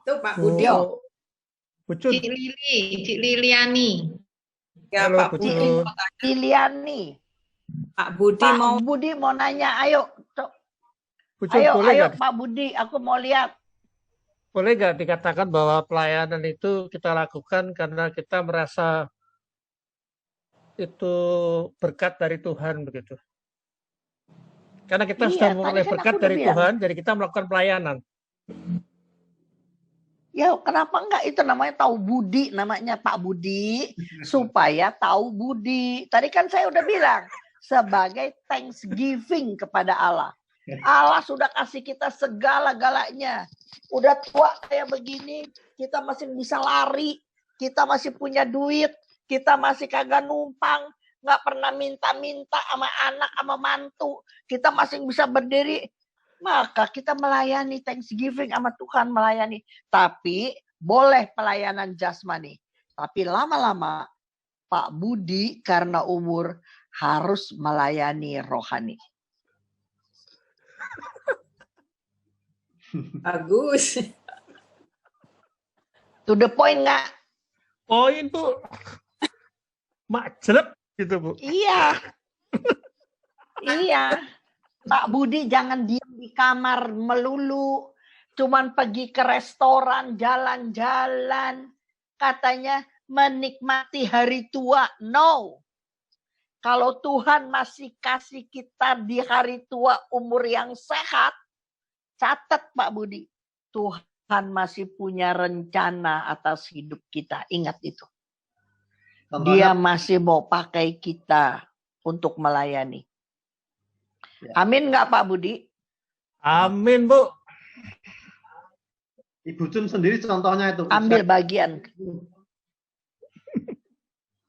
Itu Pak Budi. Oh, Pucun. Cik Liliani. Ya Halo, Pak Budi. Pucun. Liliani. Pak Budi Pak mau Budi mau nanya, ayo. Pucun, Ayo, boleh ayo nggak? Pak Budi, aku mau lihat. Boleh nggak dikatakan bahwa pelayanan itu kita lakukan karena kita merasa itu berkat dari Tuhan begitu. Karena kita Iya, sudah tadi memperoleh kan berkat aku udah dari bilang. Tuhan, jadi kita melakukan pelayanan. Ya, kenapa enggak? Itu namanya tahu budi, namanya Pak Budi, supaya tahu budi. Tadi kan saya udah bilang, sebagai thanksgiving kepada Allah. Allah sudah kasih kita segala-galanya. Udah tua kayak begini, kita masih bisa lari, kita masih punya duit, kita masih kagak numpang, nggak pernah minta-minta sama anak, sama mantu, kita masih bisa berdiri. Maka kita melayani Thanksgiving sama Tuhan melayani. Tapi boleh pelayanan jasmani. Tapi lama-lama Pak Budi karena umur harus melayani rohani. bagus. To the point nggak? Poin Bu. Mak jelek gitu Bu. Iya. Iya. Pak Budi jangan diam di kamar melulu. Cuman pergi ke restoran, jalan-jalan. Katanya menikmati hari tua. No. Kalau Tuhan masih kasih kita di hari tua umur yang sehat, catat Pak Budi. Tuhan masih punya rencana atas hidup kita. Ingat itu. Dia masih mau pakai kita untuk melayani. Amin nggak Pak Budi? Amin Bu. Ibu Jun sendiri contohnya itu. Ambil bagian.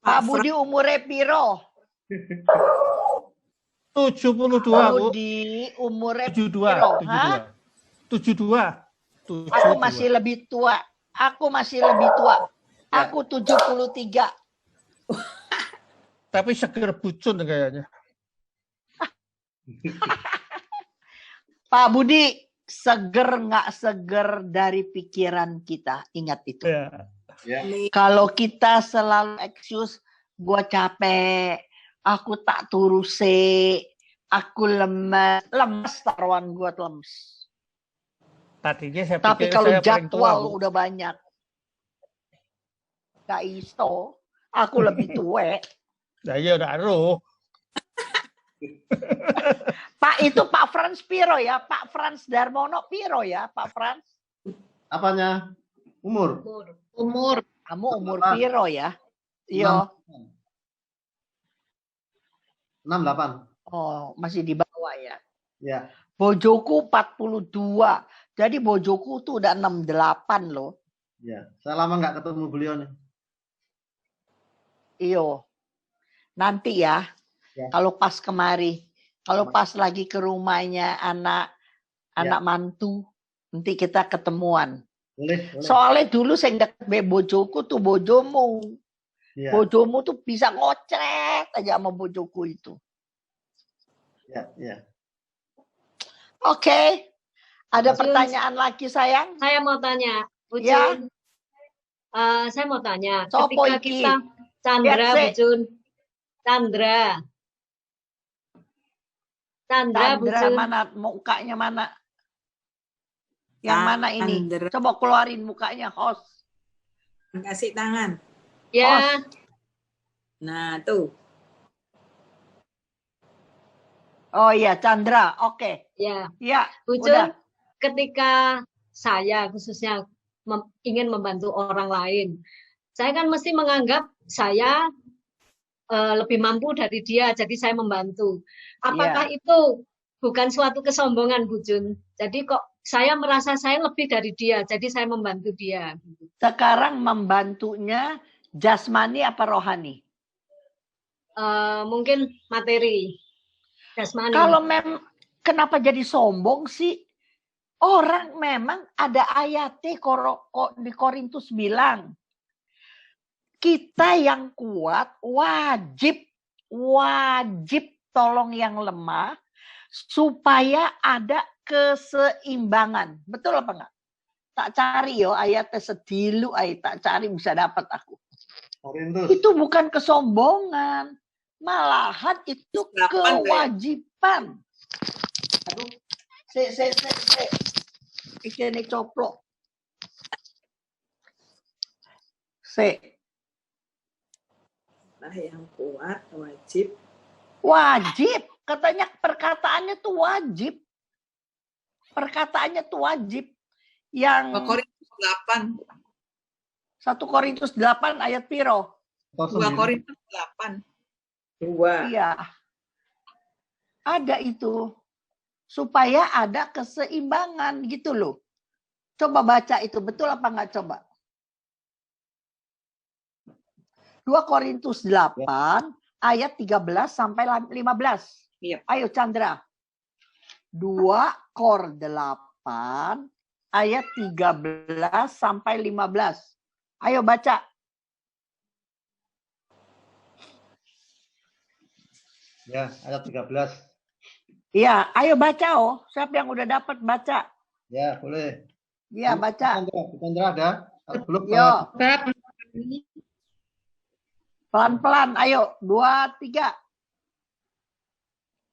Pak Budi umurnya piro? 72 Pak Bu. Budi umurnya 72. piro? Hah? 72. Aku masih lebih tua. Aku masih lebih tua. Aku 73. Tapi seger bucun kayaknya. Pak Budi, seger nggak seger dari pikiran kita. Ingat itu. Ya. Kalau kita selalu excuse, gua capek, aku tak turuse, aku lemas taruhan gua lemes. Tadinya saya Tapi pikir kalau saya paling tua, jadwal Bu. udah banyak, gak iso, aku lebih tua. Nah, iya udah aduh. Pak itu Pak Frans piro ya, Pak Frans Darmono piro ya, Pak Frans? Apanya? Umur? Umur. Kamu umur piro ya? Yo. 68. Oh, masih di bawah ya. Ya. Bojoku 42. Jadi bojoku tuh udah 68 loh. Ya, saya lama nggak ketemu beliau nih. Iyo. Nanti ya, kalau pas kemari, kalau pas lagi ke rumahnya anak mantu, nanti kita ketemuan. Boleh. Soalnya dulu saya deket be bojoku tuh bojomu. Ya. Bojomu tuh bisa ngocret aja sama bojoku itu. Ya. Oke. Ada Bujun, pertanyaan lagi sayang? Saya mau tanya, Bujun. Ya. Saya mau tanya, Sopo ketika iki? kita Chandra, Lihat, Sek. Bujun. Chandra, Bujun. Mana mukanya mana? Yang mana ini? Chandra. Coba keluarin mukanya, host. Kasih tangan. Ya, Nah, tuh. Oh iya, Chandra. Oke. ya. Ya, Bujun, udah. ketika saya khususnya ingin membantu orang lain, saya kan mesti menganggap saya lebih mampu dari dia, jadi saya membantu. Apakah itu bukan suatu kesombongan, Bujun? Jadi kok saya merasa saya lebih dari dia, jadi saya membantu dia. Sekarang membantunya jasmani apa rohani? Mungkin materi, jasmani. Kalau kenapa jadi sombong sih? Orang memang ada ayatnya di Korintus bilang, kita yang kuat wajib tolong yang lemah supaya ada keseimbangan. Betul apa enggak? Tak cari yo ayatnya sedilu tak cari bisa dapat aku. Korintus. Itu bukan kesombongan, malahan itu kewajiban. Aduh, ini coplok. Nah, yang kuat wajib. Wajib, katanya perkataannya tuh wajib. Perkataannya tuh wajib. Yang 1 Korintus 8 ayat piro? 2 Korintus 8. 2. Iya. Ada itu. Supaya ada keseimbangan gitu loh. Coba baca itu, betul apa enggak coba? 2 Korintus 8 ayat 13 sampai 15. Iya. Ayo Chandra. 2 Kor 8 ayat 13 sampai 15. Ayo baca. Ya, ayat 13. Iya, ayo baca oh. Siapa yang udah dapat baca? Ya, boleh. Iya, baca. Chandra ada? Belum. Yo. Pelan-pelan, ayo. 2, 3.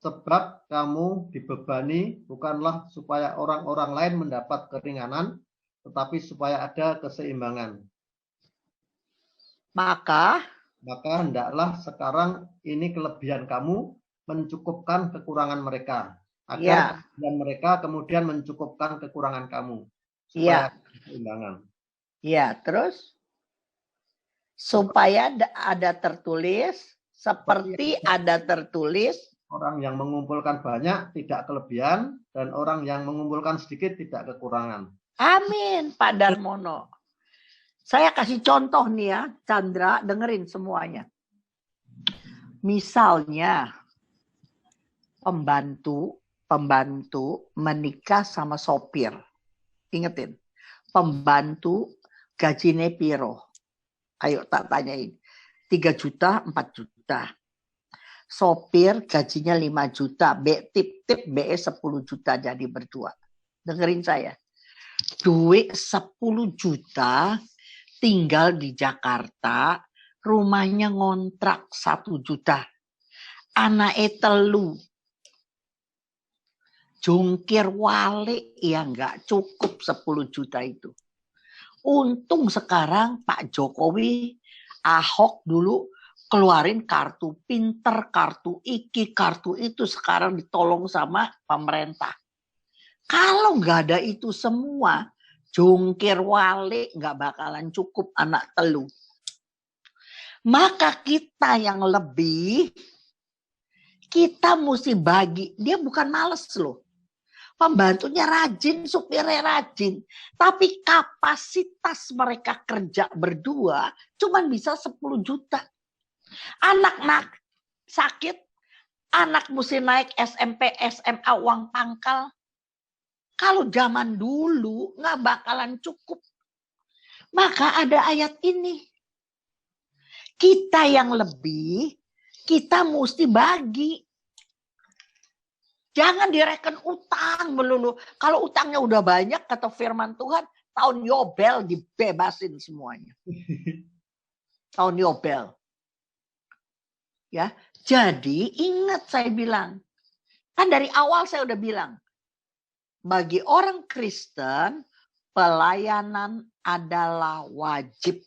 Sebab kamu dibebani bukanlah supaya orang-orang lain mendapat keringanan, tetapi supaya ada keseimbangan. Maka hendaklah sekarang ini kelebihan kamu mencukupkan kekurangan mereka, Ya. agar kelebihan mereka kemudian mencukupkan kekurangan kamu, supaya ada keseimbangan. Iya, terus supaya ada tertulis, seperti ada tertulis. Orang yang mengumpulkan banyak tidak kelebihan, dan orang yang mengumpulkan sedikit tidak kekurangan. Amin, Pak Darmono. Saya kasih contoh nih ya, Chandra, dengerin semuanya. Misalnya, pembantu menikah sama sopir. Ingetin, pembantu gajinya piro? Ayo tak tanyain. 3 juta, 4 juta. Sopir gajinya 5 juta, tip BE 10 juta jadi berdua. Dengerin saya. Duit 10 juta tinggal di Jakarta, rumahnya ngontrak 1 juta. Anake 3. Jungkir walik ya nggak cukup 10 juta itu. Untung sekarang Pak Jokowi, Ahok dulu keluarin kartu pinter, kartu iki, kartu itu sekarang ditolong sama pemerintah. Kalau nggak ada itu semua, jungkir walik nggak bakalan cukup anak 3. Maka kita yang lebih, kita mesti bagi. Dia bukan males loh. Pembantunya rajin, supirnya rajin. Tapi kapasitas mereka kerja berdua cuma bisa 10 juta. Anak sakit, anak mesti naik SMP, SMA, uang pangkal. Kalau zaman dulu nggak bakalan cukup. Maka ada ayat ini. Kita yang lebih, kita mesti bagi. Jangan direken utang melulu. Kalau utangnya udah banyak, kata firman Tuhan, tahun Yobel dibebasin semuanya. Tahun Yobel. Ya, jadi ingat saya bilang, kan dari awal saya udah bilang, bagi orang Kristen pelayanan adalah wajib.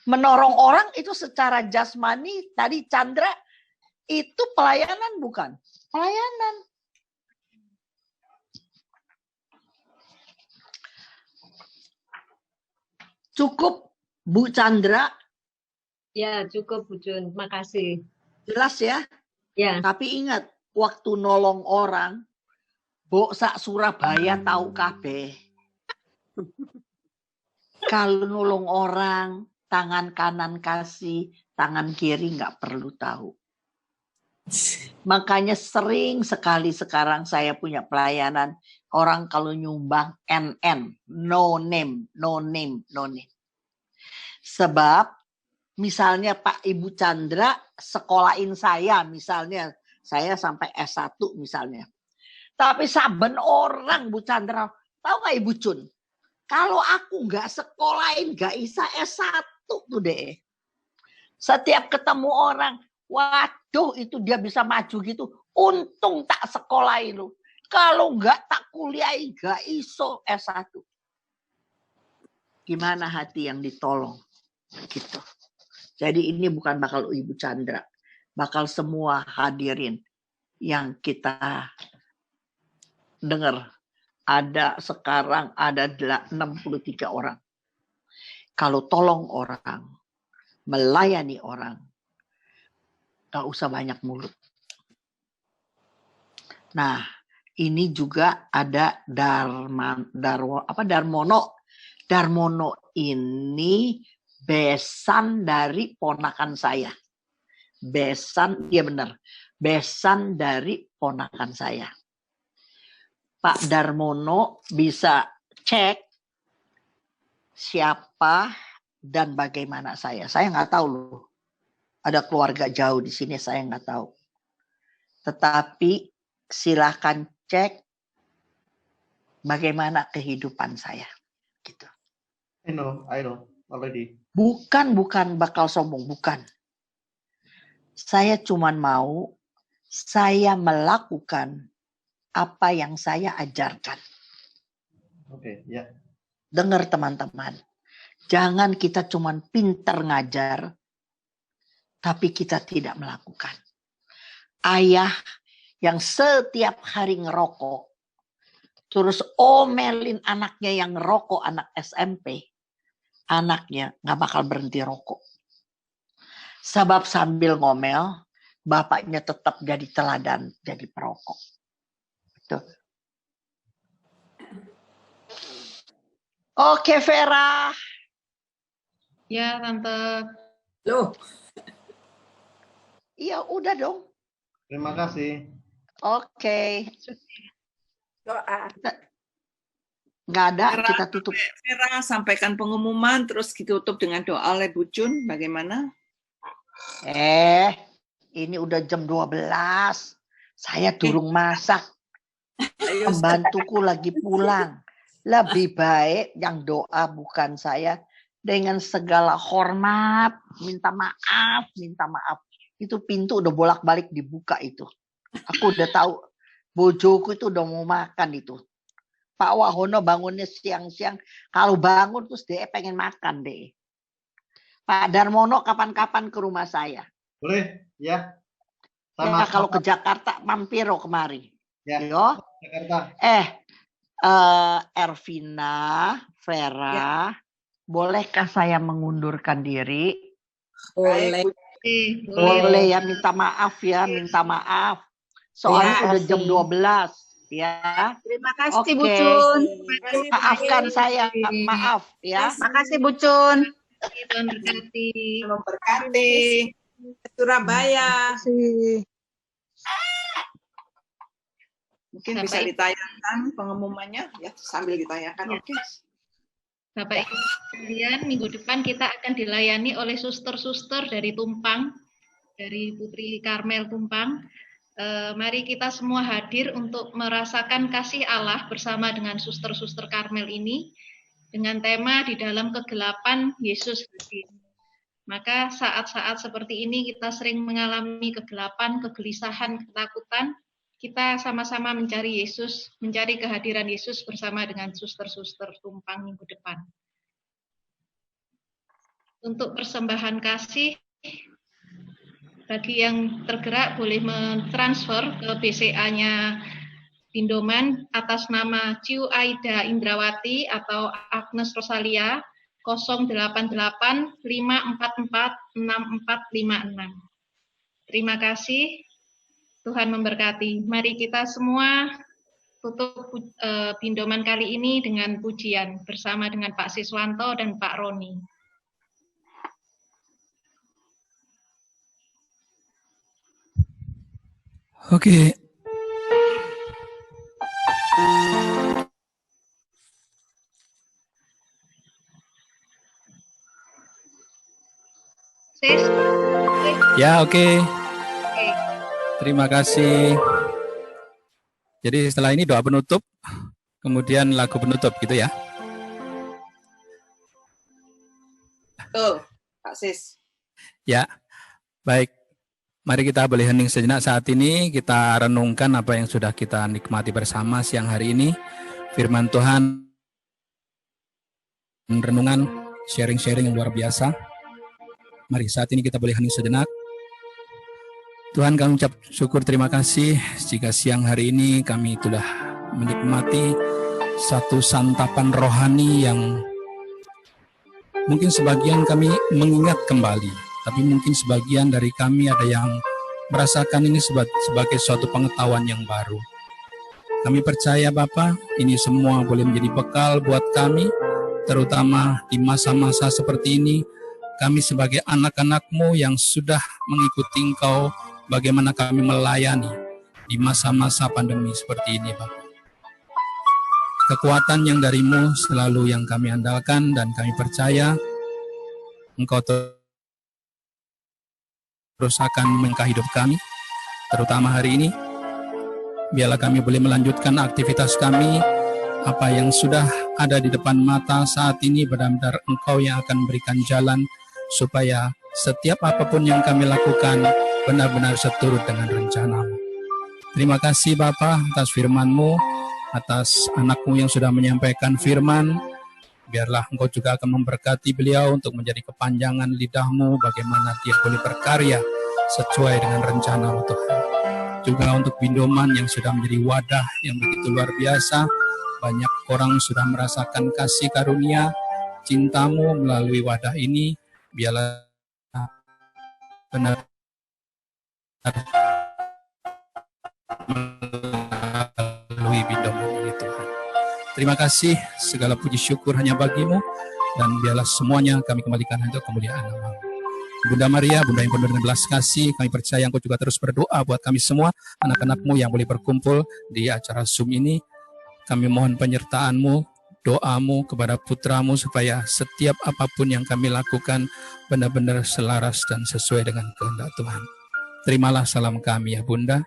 Menolong orang itu secara jasmani, tadi Chandra, itu pelayanan bukan? Pelayanan. Cukup Bu Chandra? Ya, cukup Bu Jun. Makasih. Jelas ya? Ya. Tapi ingat, waktu nolong orang, Bok sak Surabaya tahu kabeh. Kalau nolong orang, tangan kanan kasih, tangan kiri nggak perlu tahu. Makanya sering sekali sekarang saya punya pelayanan, orang kalau nyumbang NN, no name. Sebab misalnya Pak Ibu Chandra sekolahin saya, misalnya Saya sampai S1 misalnya. Tapi saben orang Bu Chandra, tahu nggak Ibu Cun? Kalau aku nggak sekolahin, nggak bisa S1 tuh deh. Setiap ketemu orang, waduh itu dia bisa maju gitu. Untung tak sekolahin lu. Kalau nggak tak kuliahin, nggak iso S1. Gimana hati yang ditolong? Gitu. Jadi ini bukan bakal Ibu Chandra. Bakal semua hadirin yang kita dengar. Ada sekarang ada 63 orang. Kalau tolong orang, melayani orang, gak usah banyak mulut. Nah, ini juga ada Darmono. Darmono ini besan dari ponakan saya. Besan, iya benar. Besan dari ponakan saya. Pak Darmono bisa cek siapa dan bagaimana saya. Saya nggak tahu loh. Ada keluarga jauh di sini, saya nggak tahu. Tetapi silakan cek bagaimana kehidupan saya. Gitu. I know already. Bukan bakal sombong, bukan. Saya cuman mau saya melakukan apa yang saya ajarkan. Oke, ya. Dengar teman-teman. Jangan kita cuman pintar ngajar, tapi kita tidak melakukan. Ayah yang setiap hari ngerokok, terus omelin anaknya yang ngerokok, anak SMP, anaknya nggak bakal berhenti rokok. Sebab sambil ngomel, bapaknya tetap jadi teladan, jadi perokok. Tuh. Oke, Vera. Ya, Tante. Loh, Iya, udah dong. Terima kasih. Oke. doa. Nggak ada, Vera, kita tutup. Vera sampaikan pengumuman, terus ditutup dengan doa oleh Bu Cun. Bagaimana? Ini udah jam 12. Saya durung masak. Ayo, Pembantuku lagi pulang. Lebih baik yang doa bukan saya. Dengan segala hormat, minta maaf. Itu pintu udah bolak-balik dibuka itu. Aku udah tahu. Bojoku itu udah mau makan itu. Pak Wahono bangunnya siang-siang. Kalau bangun terus dia pengen makan deh. Pak Darmono kapan-kapan ke rumah saya. Boleh, ya. Ya, kalau ke Jakarta mampiro kemari. Ya. Yo. Jakarta. Ervina, Vera, bolehkah saya mengundurkan diri? Boleh. Boleh ya, minta maaf ya, minta maaf. Soalnya Terima udah jam kasih. 12 ya. Terima kasih Bu Oke. Cun. Maafkan saya, maaf ya. Makasih Bu Cun. Tuhan berkati. Memberkati. Surabaya. mungkin bisa ditayangkan pengumumannya ya sambil ditayangkan. Oke. Bapak Ibu sekalian, minggu depan kita akan dilayani oleh suster-suster dari Tumpang, dari Putri Karmel Tumpang. Mari kita semua hadir untuk merasakan kasih Allah bersama dengan suster-suster Karmel ini dengan tema di dalam kegelapan Yesus hadir. Maka saat-saat seperti ini kita sering mengalami kegelapan, kegelisahan, ketakutan. Kita sama-sama mencari Yesus, mencari kehadiran Yesus bersama dengan suster-suster Tumpang minggu depan. Untuk persembahan kasih, bagi yang tergerak boleh mentransfer ke BCA-nya Pindoman atas nama Ciu Aida Indrawati atau Agnes Rosalia 088 544 6456. Terima kasih. Tuhan memberkati. Mari kita semua tutup Pindoman kali ini dengan pujian bersama dengan Pak Siswanto dan Pak Roni. Oke. Sis? Ya, oke. Oke. Terima kasih. Jadi setelah ini doa penutup, kemudian lagu penutup gitu ya. Betul, Pak Sis. Ya, baik. Mari kita boleh hening sejenak saat ini. Kita renungkan apa yang sudah kita nikmati bersama siang hari ini. Firman Tuhan, renungan, sharing-sharing yang luar biasa. Mari saat ini kita boleh hening sejenak. Tuhan, kami ucap syukur terima kasih jika siang hari ini kami telah menikmati satu santapan rohani yang mungkin sebagian kami mengingat kembali, tapi mungkin sebagian dari kami ada yang merasakan ini sebagai suatu pengetahuan yang baru. Kami percaya Bapa, ini semua boleh menjadi bekal buat kami, terutama di masa-masa seperti ini, kami sebagai anak-anak-Mu yang sudah mengikuti Engkau, bagaimana kami melayani di masa-masa pandemi seperti ini, Bapak. Kekuatan yang dari-Mu selalu yang kami andalkan dan kami percaya Engkau terus akan memengkah hidup kami, terutama hari ini. Biarlah kami boleh melanjutkan aktivitas kami, apa yang sudah ada di depan mata saat ini, benar-benar Engkau yang akan memberikan jalan, supaya setiap apapun yang kami lakukan benar-benar seturut dengan rencana-Mu. Terima kasih Bapa atas firman-Mu, atas anak-Mu yang sudah menyampaikan firman. Biarlah Engkau juga akan memberkati beliau untuk menjadi kepanjangan lidah-Mu, bagaimana dia boleh berkarya sesuai dengan rencana-Mu Tuhan. Juga untuk Bindoman yang sudah menjadi wadah yang begitu luar biasa. Banyak orang sudah merasakan kasih karunia, cinta-Mu melalui wadah ini. Biarlah benar melalui Bindoman ini Tuhan. Terima kasih, segala puji syukur hanya bagi-Mu, dan biarlah semuanya kami kembalikan untuk kemuliaan nama-Mu. Bunda Maria, Bunda yang penuh dengan belas kasih, kami percaya Engkau juga terus berdoa buat kami semua, anak-anak-Mu yang boleh berkumpul di acara Zoom ini. Kami mohon penyertaan-Mu, doa-Mu kepada putra-Mu, supaya setiap apapun yang kami lakukan benar-benar selaras dan sesuai dengan kehendak Tuhan. Terimalah salam kami ya Bunda.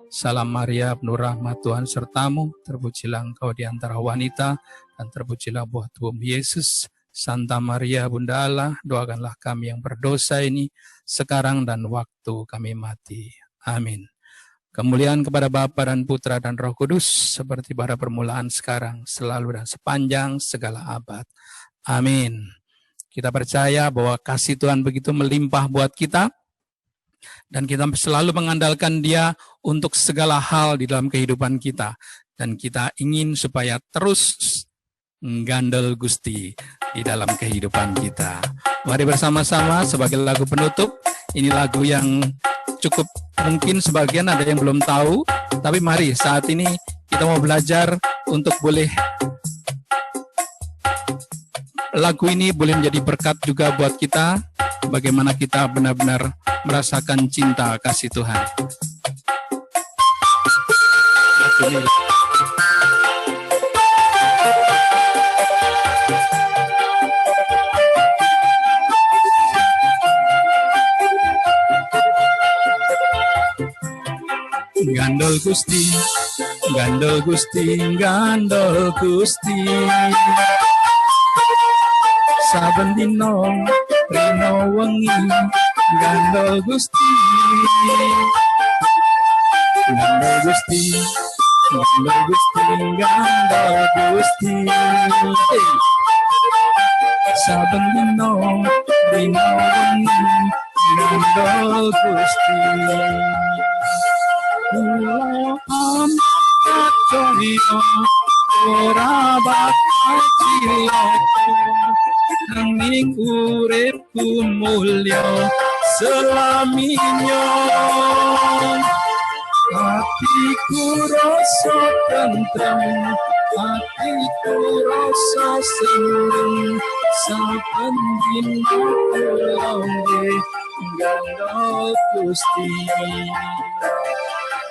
Salam Maria, penuh rahmat Tuhan sertamu, terpujilah Engkau di antara wanita, dan terpujilah buah tubuh Yesus. Santa Maria, Bunda Allah, doakanlah kami yang berdosa ini, sekarang dan waktu kami mati. Amin. Kemuliaan kepada Bapa dan Putra dan Roh Kudus, seperti pada permulaan sekarang, selalu dan sepanjang segala abad. Amin. Kita percaya bahwa kasih Tuhan begitu melimpah buat kita, dan kita selalu mengandalkan Dia untuk segala hal di dalam kehidupan kita. Dan kita ingin supaya terus gandel Gusti di dalam kehidupan kita. Mari bersama-sama sebagai lagu penutup. Ini lagu yang cukup mungkin sebagian ada yang belum tahu, tapi mari saat ini kita mau belajar untuk boleh lagu ini boleh menjadi berkat juga buat kita, bagaimana kita benar-benar merasakan cinta kasih Tuhan. Gandol Gusti, gandol Gusti, gandol Gusti. Saben dino rino wengi gandol Gusti. Gandol Gusti, gandol Gusti, gandol Gusti. Saben dino rino wengi gandol Gusti. Kula amat percaya ora bakal cilaka, nanging uripku mulya selaminya. Hatiku rasa tentrem, hatiku rasa seneng, saben dina kula gandol Gusti.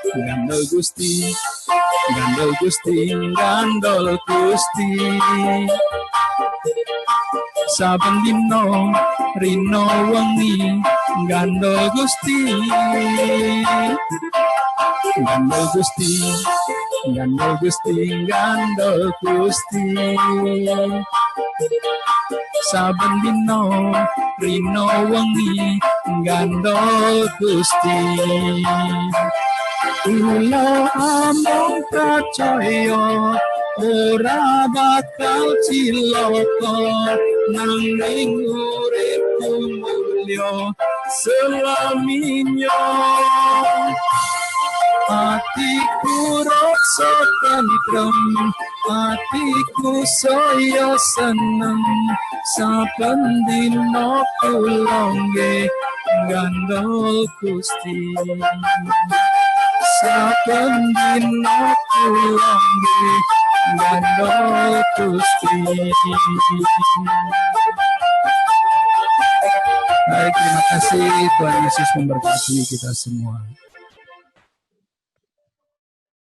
Gandol Gusti, gandol Gusti, gandol Gusti. Saben dino rino wengi gandol Gusti, gandol Gusti, gandol Gusti, gandol Gusti. Saben dino rino wengi gandol Gusti. Kula amung percaya ora bakal cilaka nanging uripku mulya selaminya. Hatiku rasa tentrem, hatiku saya seneng, saben dina kula nggih gandol Gusti. Saben dina kula nggih gandol Gusti. Baik, terima kasih. Tuhan Yesus memberkati kita semua.